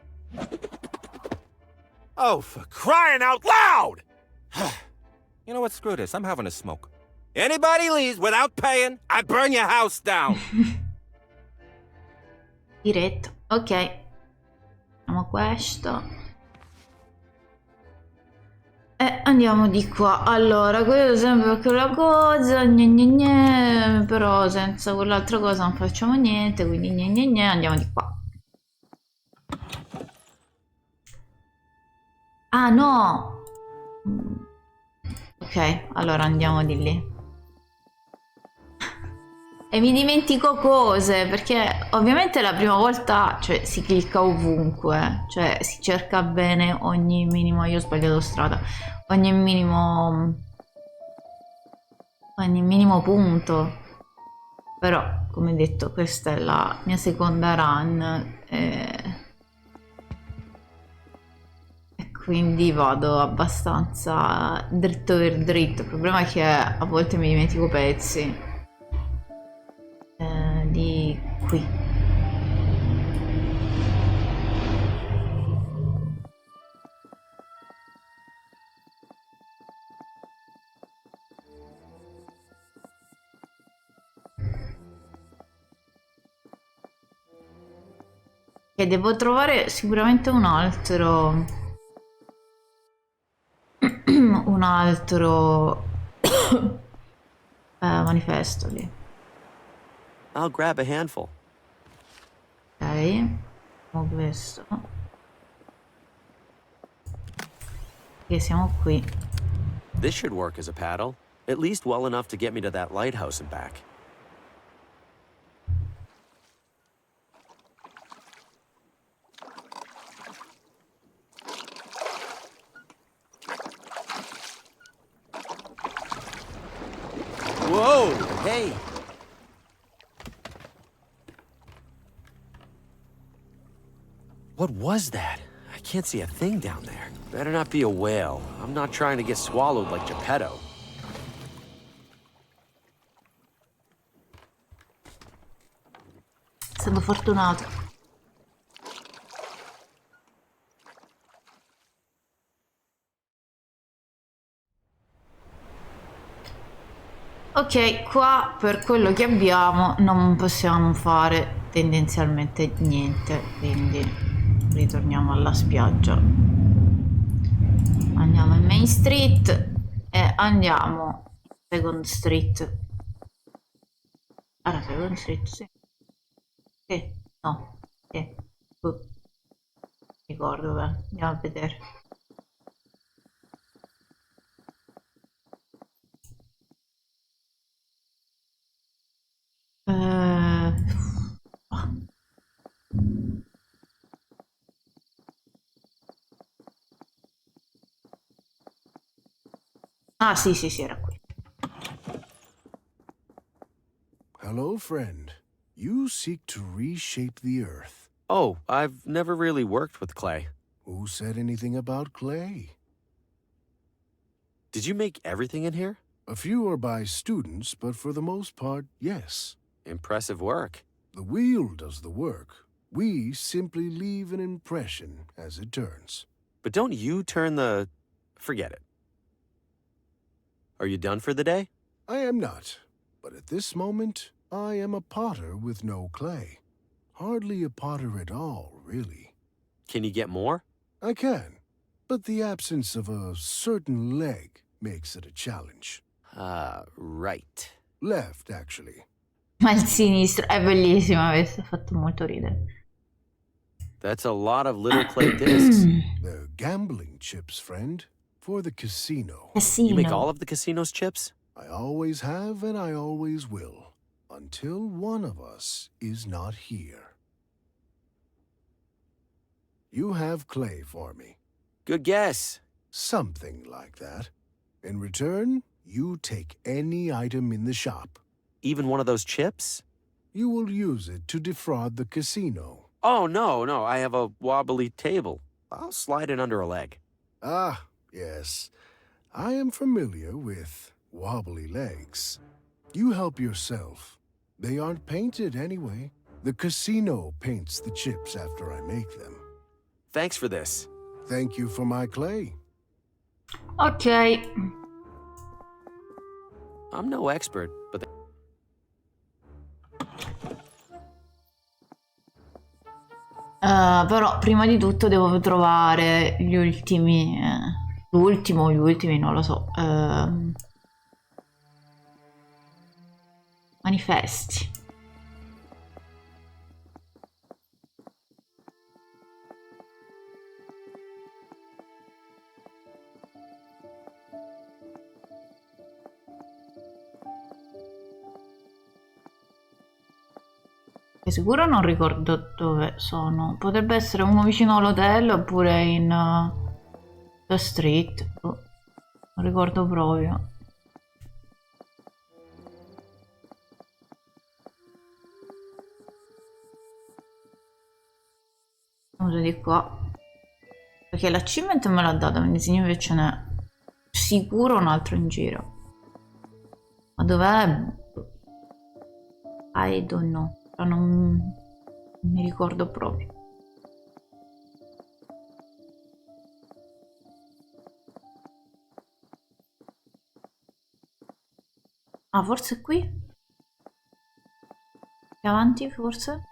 Oh, for crying out loud! You know what? Screw this. I'm having a smoke. Anybody leaves without paying, I burn your house down. Diretto. Ok. Facciamo questo. E andiamo di qua. Allora, quello sempre quella cosa, però senza quell'altra cosa non facciamo niente, quindi andiamo di qua. Ah no! Ok, allora andiamo di lì. E mi dimentico cose, perché ovviamente la prima volta, cioè, si clicca ovunque, cioè si cerca bene ogni minimo, io ho sbagliato strada, ogni minimo punto. Però, come detto, questa è la mia seconda run e quindi vado abbastanza dritto per dritto. Il problema è che a volte mi dimentico pezzi. Di qui. E devo trovare sicuramente un altro manifesto lì. I'll grab a handful. Ok, facciamo questo. E siamo qui. This should work as a paddle, at least well enough to get me to that lighthouse and back. Whoa! Hey! What was that? I can't see a thing down there. Better not be a whale. I'm not trying to get swallowed like Geppetto. È stato fortunato. Ok, qua per quello che abbiamo non possiamo fare tendenzialmente niente, quindi ritorniamo alla spiaggia. Andiamo in Main Street e andiamo in Second Street. Allora, Second Street, sì. Sì, no, sì. Ricordo, beh, andiamo a vedere. Ah, sì, sì, sì, era qui. Hello, friend. You seek to reshape the earth. Oh, I've never really worked with clay. Who said anything about clay? Did you make everything in here? A few are by students, but for the most part, yes. Impressive work. The wheel does the work. We simply leave an impression as it turns. But don't you turn the... Forget it. Are you done for the day? I am not. But at this moment, I am a potter with no clay. Hardly a potter at all, really. Can you get more? I can. But the absence of a certain leg makes it a challenge. Right. Left, actually. Ma il sinistro è bellissimo, avesse fatto molto ridere. That's a lot of little clay discs. They're gambling chips, friend. For the casino. You make all of the casino's chips? I always have and I always will. Until one of us is not here. You have clay for me. Good guess. Something like that. In return, you take any item in the shop. Even one of those chips? You will use it to defraud the casino. Oh, no, I have a wobbly table. I'll slide it under a leg. Ah, yes. I am familiar with wobbly legs. You help yourself. They aren't painted anyway. The casino paints the chips after I make them. Thanks for this. Thank you for my clay. Ok. I'm no expert, but... Però prima di tutto devo trovare gli ultimi... l'ultimo, gli ultimi, non lo so. Manifesti. Di sicuro non ricordo dove sono. Potrebbe essere uno vicino all'hotel oppure in The Street. Oh, non ricordo proprio. Uso di qua. Perché l'achievement me l'ha data, quindi significa che ce n'è sicuro un altro in giro. Ma dov'è? I don't know. Non mi ricordo proprio. Ah, forse qui? Più avanti, forse?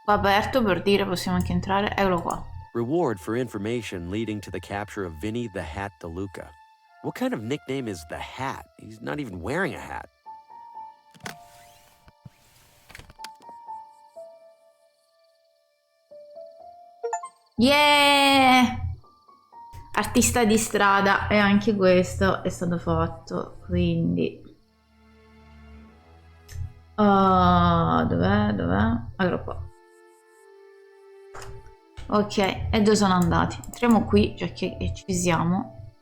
Qua aperto per dire possiamo anche entrare. Eccolo qua. Reward for information leading to the capture of Vinny the Hat DeLuca. What kind of nickname is the Hat? He's not even wearing a hat. Yeah! Artista di strada, e anche questo è stato fatto, quindi dov'è? Eccolo qua. Ok, e dove sono andati? Entriamo qui, già che ci siamo.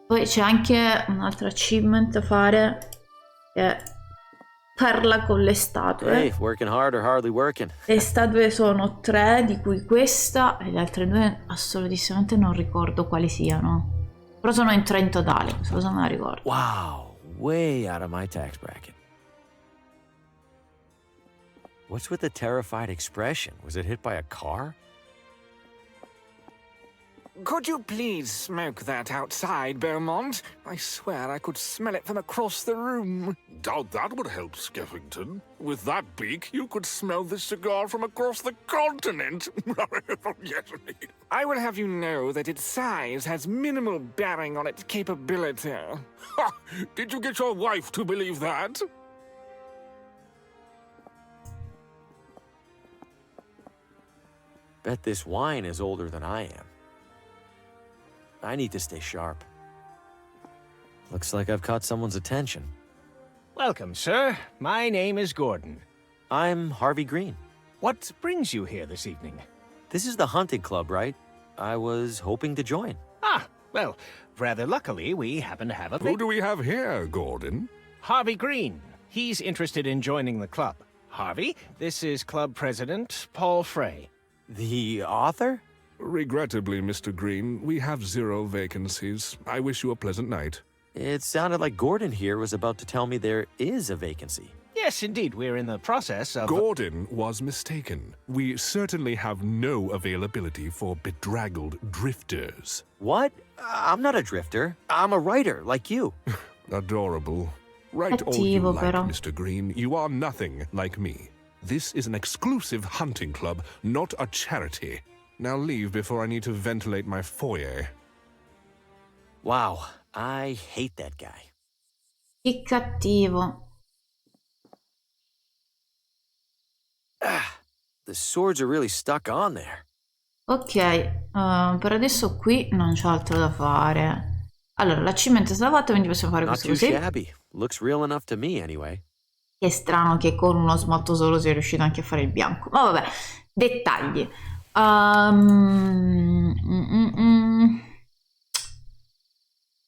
Poi c'è anche un'altra achievement da fare che parla con le statue. Hey, working hard or hardly working. Le statue sono 3, di cui questa e le altre 2 assolutissimamente non ricordo quali siano. Però sono in 3 in totale, questa cosa me la ricordo. Wow, way out of my tax bracket. What's with the terrified expression? Was it hit by a car? Could you please smoke that outside, Beaumont? I swear I could smell it from across the room. Doubt that would help, Skeffington. With that beak, you could smell this cigar from across the continent. Yes. I will have you know that its size has minimal bearing on its capability. Ha! Did you get your wife to believe that? Bet this wine is older than I am. I need to stay sharp. Looks like I've caught someone's attention. Welcome, sir. My name is Gordon. I'm Harvey Green. What brings you here this evening? This is the hunting club, right? I was hoping to join. Ah, well, rather luckily, we happen to have a... Who do we have here, Gordon? Harvey Green. He's interested in joining the club. Harvey, this is club president Paul Frey. The author? Regrettably, Mr. Green, we have 0 vacancies. I wish you a pleasant night. It sounded like Gordon here was about to tell me there is a vacancy. Yes, indeed, we're in the process of... Gordon was mistaken. We certainly have no availability for bedraggled drifters. What? I'm not a drifter. I'm a writer, like you. Adorable. Write all you Cattivo, like, però. Mr. Green. You are nothing like me. This is an exclusive hunting club, not a charity. Now leave before I need to ventilate my foyer. Wow, I hate that guy. Che cattivo. The swords are really stuck on there. Ok, per adesso qui non c'è altro da fare. Allora, l'achievement è stata fatta, quindi possiamo fare Not questo too così. shabby. Looks real enough to me, anyway. Che strano che con uno smalto solo sia riuscito anche a fare il bianco. Ma vabbè, dettagli.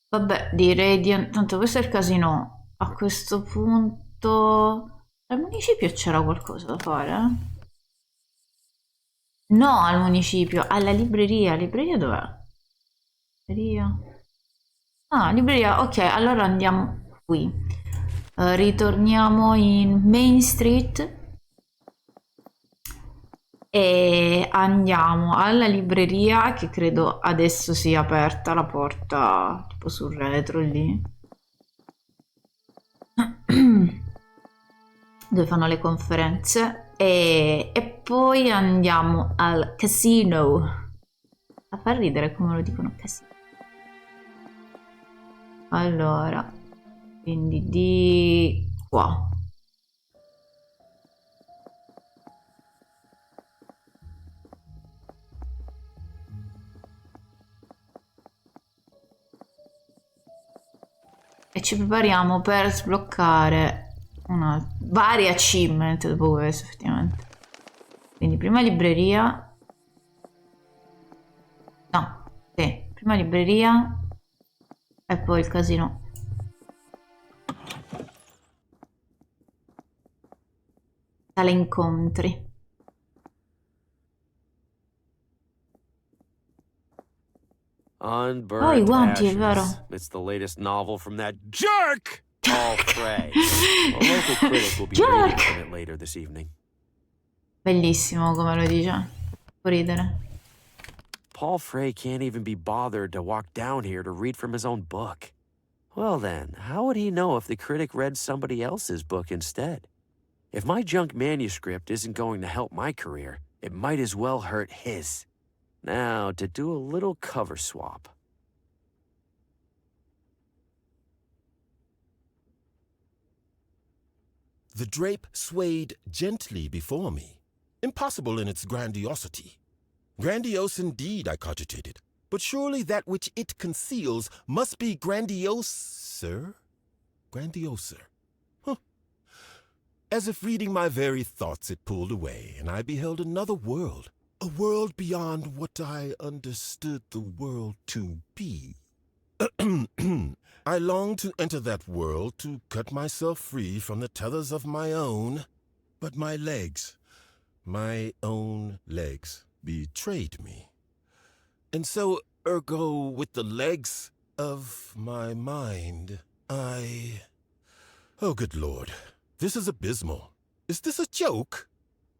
Vabbè, direi di... Tanto questo è il casino. A questo punto... Al municipio c'era qualcosa da fare? No, al municipio. Alla libreria. Libreria dov'è? Libreria... Ah, libreria. Ok, allora andiamo qui. Ritorniamo in Main Street. E andiamo alla libreria, che credo adesso sia aperta la porta tipo sul retro lì dove fanno le conferenze, e poi andiamo al casino. A far ridere come lo dicono casino. Allora, quindi di qua. E ci prepariamo per sbloccare vari achievement dopo questo, effettivamente. Quindi prima libreria. No, sì, prima libreria e poi il casino. Sale incontri. Unburned Oh, i guanti, è Ashes. vero. It's the latest novel from that jerk, Paul Frey. A local critic will be reading from it later this evening. Bellissimo come lo dice. Può ridere. Paul Frey can't even be bothered to walk down here to read from his own book. Well then, how would he know if the critic read somebody else's book instead? If my junk manuscript isn't going to help my career, it might as well hurt his. Now, to do a little cover swap. The drape swayed gently before me, impossible in its grandiosity. Grandiose indeed, I cogitated, but surely that which it conceals must be grandioser? Grandioser. Huh. As if reading my very thoughts, it pulled away, and I beheld another world. A world beyond what I understood the world to be. I long to enter that world to cut myself free from the tethers of my own, but my own legs, betrayed me. And so, ergo, with the legs of my mind, Oh, good Lord. This is abysmal. Is this a joke?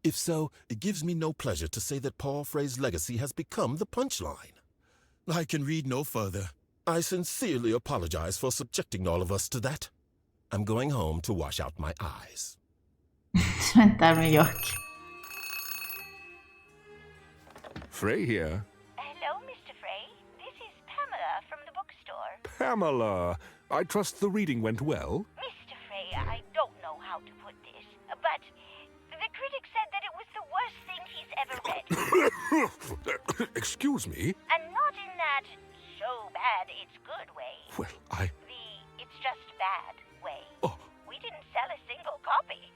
If so, it gives me no pleasure to say that Paul Frey's legacy has become the punchline. I can read no further. I sincerely apologize for subjecting all of us to that. I'm going home to wash out my eyes. Cimentarmi gli occhi. Frey here. Hello, Mr. Frey. This is Pamela from the bookstore. Pamela, I trust the reading went well? Mr. Frey, I don't know how to put this, but the critic said that it was the worst thing he's ever read. Excuse me? And not in that so bad it's good way. Well, It's just bad way. Oh. We didn't sell a single copy.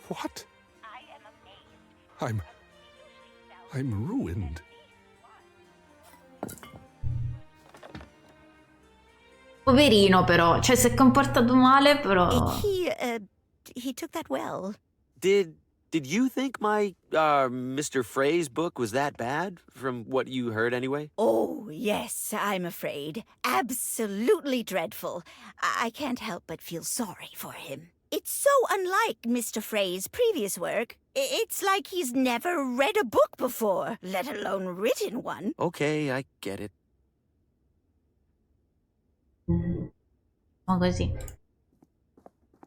What? I am amazed. I'm ruined. Poverino però, cioè si è comportato male però. He took that well. Did you think my Mr. Frey's book was that bad, from what you heard anyway? Oh, yes, I'm afraid. Absolutely dreadful. I can't help but feel sorry for him. It's so unlike Mr. Frey's previous work. It's like he's never read a book before, let alone written one. Okay, I get it. Oh, così.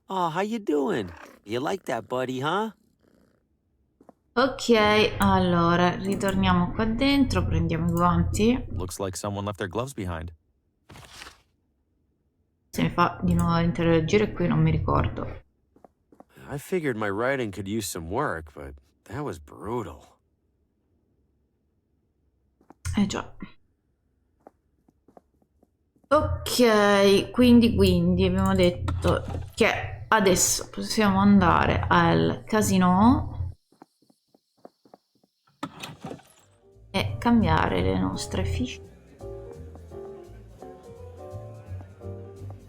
Oh, how you doing? You like that, buddy, huh? Ok, allora ritorniamo qua dentro, prendiamo i guanti. Looks like someone left their gloves behind. Se mi fa di nuovo interagire qui non mi ricordo. I figured my writing could use some work, but that was brutal. Già. Ok, quindi abbiamo detto che adesso possiamo andare al casino e cambiare le nostre fiche.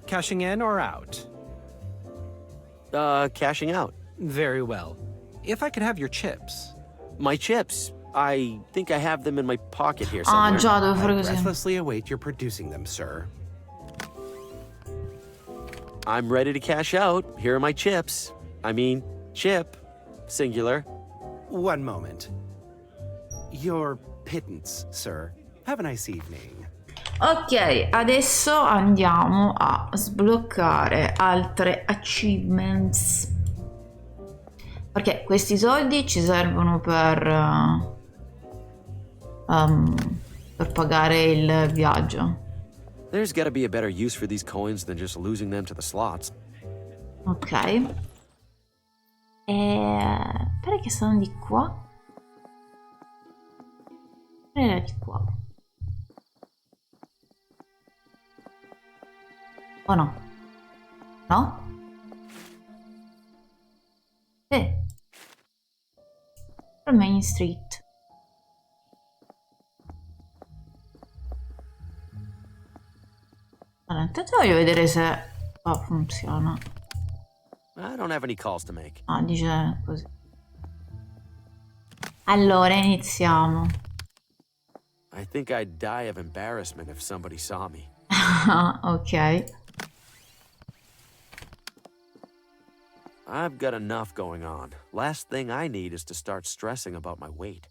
Cashing in or out? Cashing out. Very well. If I could have your chips. My chips? I think I have them in my pocket here somewhere. Ah, già, devo fare I così. breathlessly await your producing them, sir. I'm ready to cash out. Here are my chips. I mean, chip. Singular. One moment. Your pittance, sir. Have a nice evening. Ok, adesso andiamo a sbloccare altre achievements. Perché questi soldi ci servono per pagare il viaggio. There's gotta be a better use for these coins than just losing them to the slots. Ok. Pare che sono di qua. Era di qua. O no? No? Main Street. Allora, intanto voglio vedere se funziona. I don't have any calls to make. Ah, dice così. Allora, iniziamo. I think I'd die of embarrassment if somebody saw me. Ok. I've got enough going on. Last thing I need is to start stressing about my weight.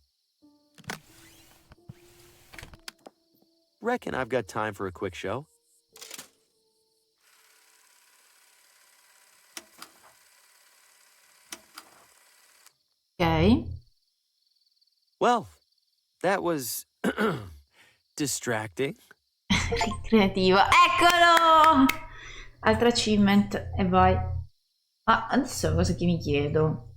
Reckon I've got time for a quick show. Ok. Well, that was distracting. Creativo. Eccolo! Altra achievement e vai. Ah, adesso cosa che mi chiedo?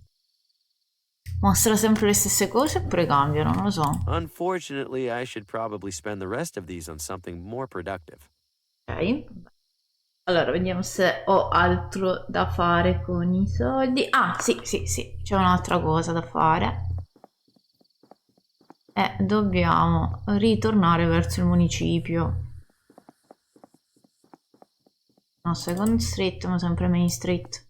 Mostra sempre le stesse cose oppure cambiano? Non lo so. Unfortunately, I should probably spend the rest of these on something more productive. Ok. Allora, vediamo se ho altro da fare con i soldi. Ah, sì, c'è un'altra cosa da fare. Dobbiamo ritornare verso il municipio. No, Second Street, ma sempre Main Street.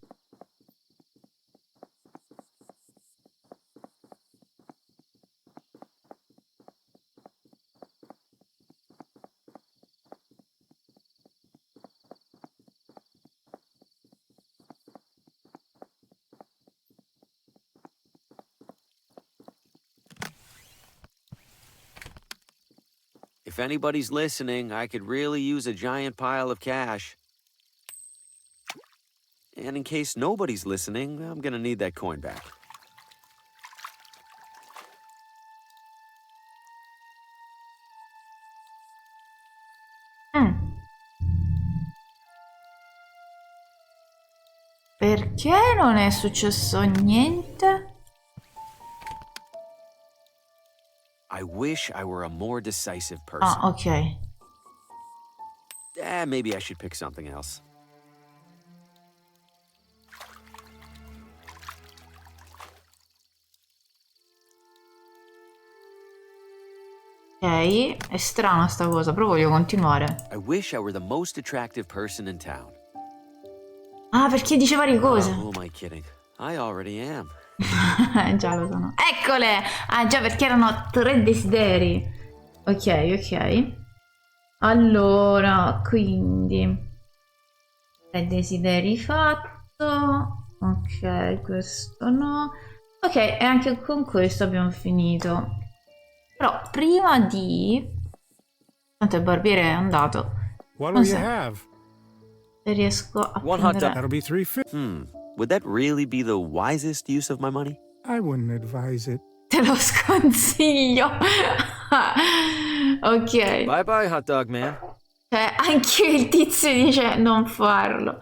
If anybody's listening, I could really use a giant pile of cash. And in case nobody's listening, I'm gonna need that coin back. Perché non è successo niente? I wish I were a more decisive person. Ah, ok. Maybe I should pick something else. Ok, è strana sta cosa, però voglio continuare. I wish I were the most attractive person in town. Ah, perché dice varie cose. Who am I kidding? I already am. Già lo sono. Eccole! Ah, già, perché erano 3 desideri. Ok, ok. Allora, quindi 3 desideri fatto. Ok, questo no. Ok, e anche con questo abbiamo finito. Però prima di... Tanto il barbiere è andato. What Non will you so have? se riesco a One hot dog. prendere... That'll be $3.50. Would that really be the wisest use of my money? I wouldn't advise it. Te lo sconsiglio. Ok. Bye bye, hot dog man. Cioè, anche il tizio dice non farlo.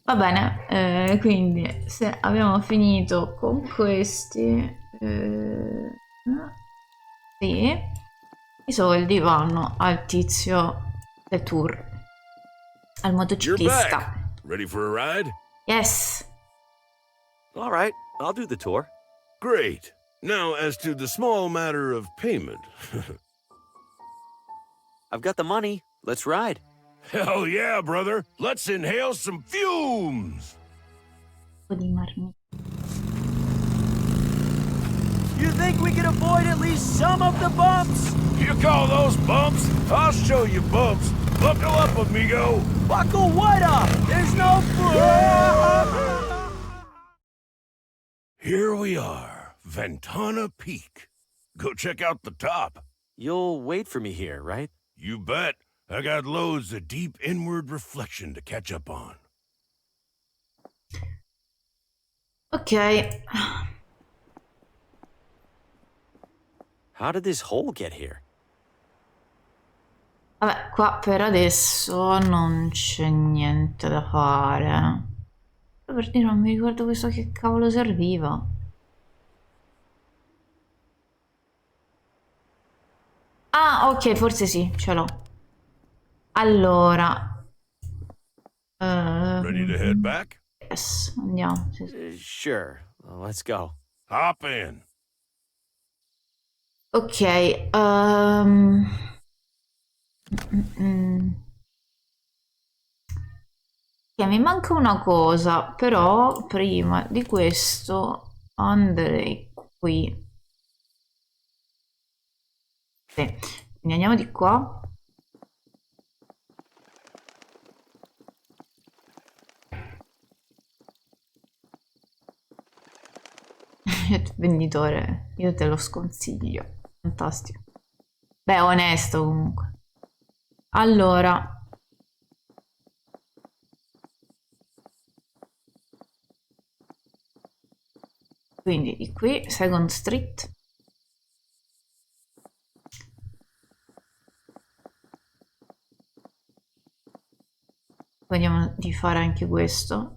Va bene, quindi se abbiamo finito con questi... sì. I soldi vanno al tizio del tour. Al You're motociclista. back. Ready for a ride? Yes. All right, I'll do the tour. Great. Now, as to the small matter of payment. I've got the money. Let's ride. Hell yeah, brother. Let's inhale some fumes. You think we can avoid at least some of the bumps? You call those bumps? I'll show you bumps. Buckle up, amigo. Buckle what up? There's no... Here we are, Ventana Peak. Go check out the top. You'll wait for me here, right? You bet. I got loads of deep inward reflection to catch up on. Ok. How did this hole get here? Vabbè, qua per adesso non c'è niente da fare. Per dire, non mi ricordo questo che cavolo serviva. Ah, ok, forse sì, ce l'ho. Allora. Ready to head back? Yes, andiamo. Sì. Sure, let's go. Hop in. Ok. Ok, mi manca una cosa, però prima di questo andrei qui. Sì. Quindi andiamo di qua. Venditore, io te lo sconsiglio. Fantastico. Beh, onesto comunque. Allora. Quindi di qui, Second Street. Vediamo di fare anche questo.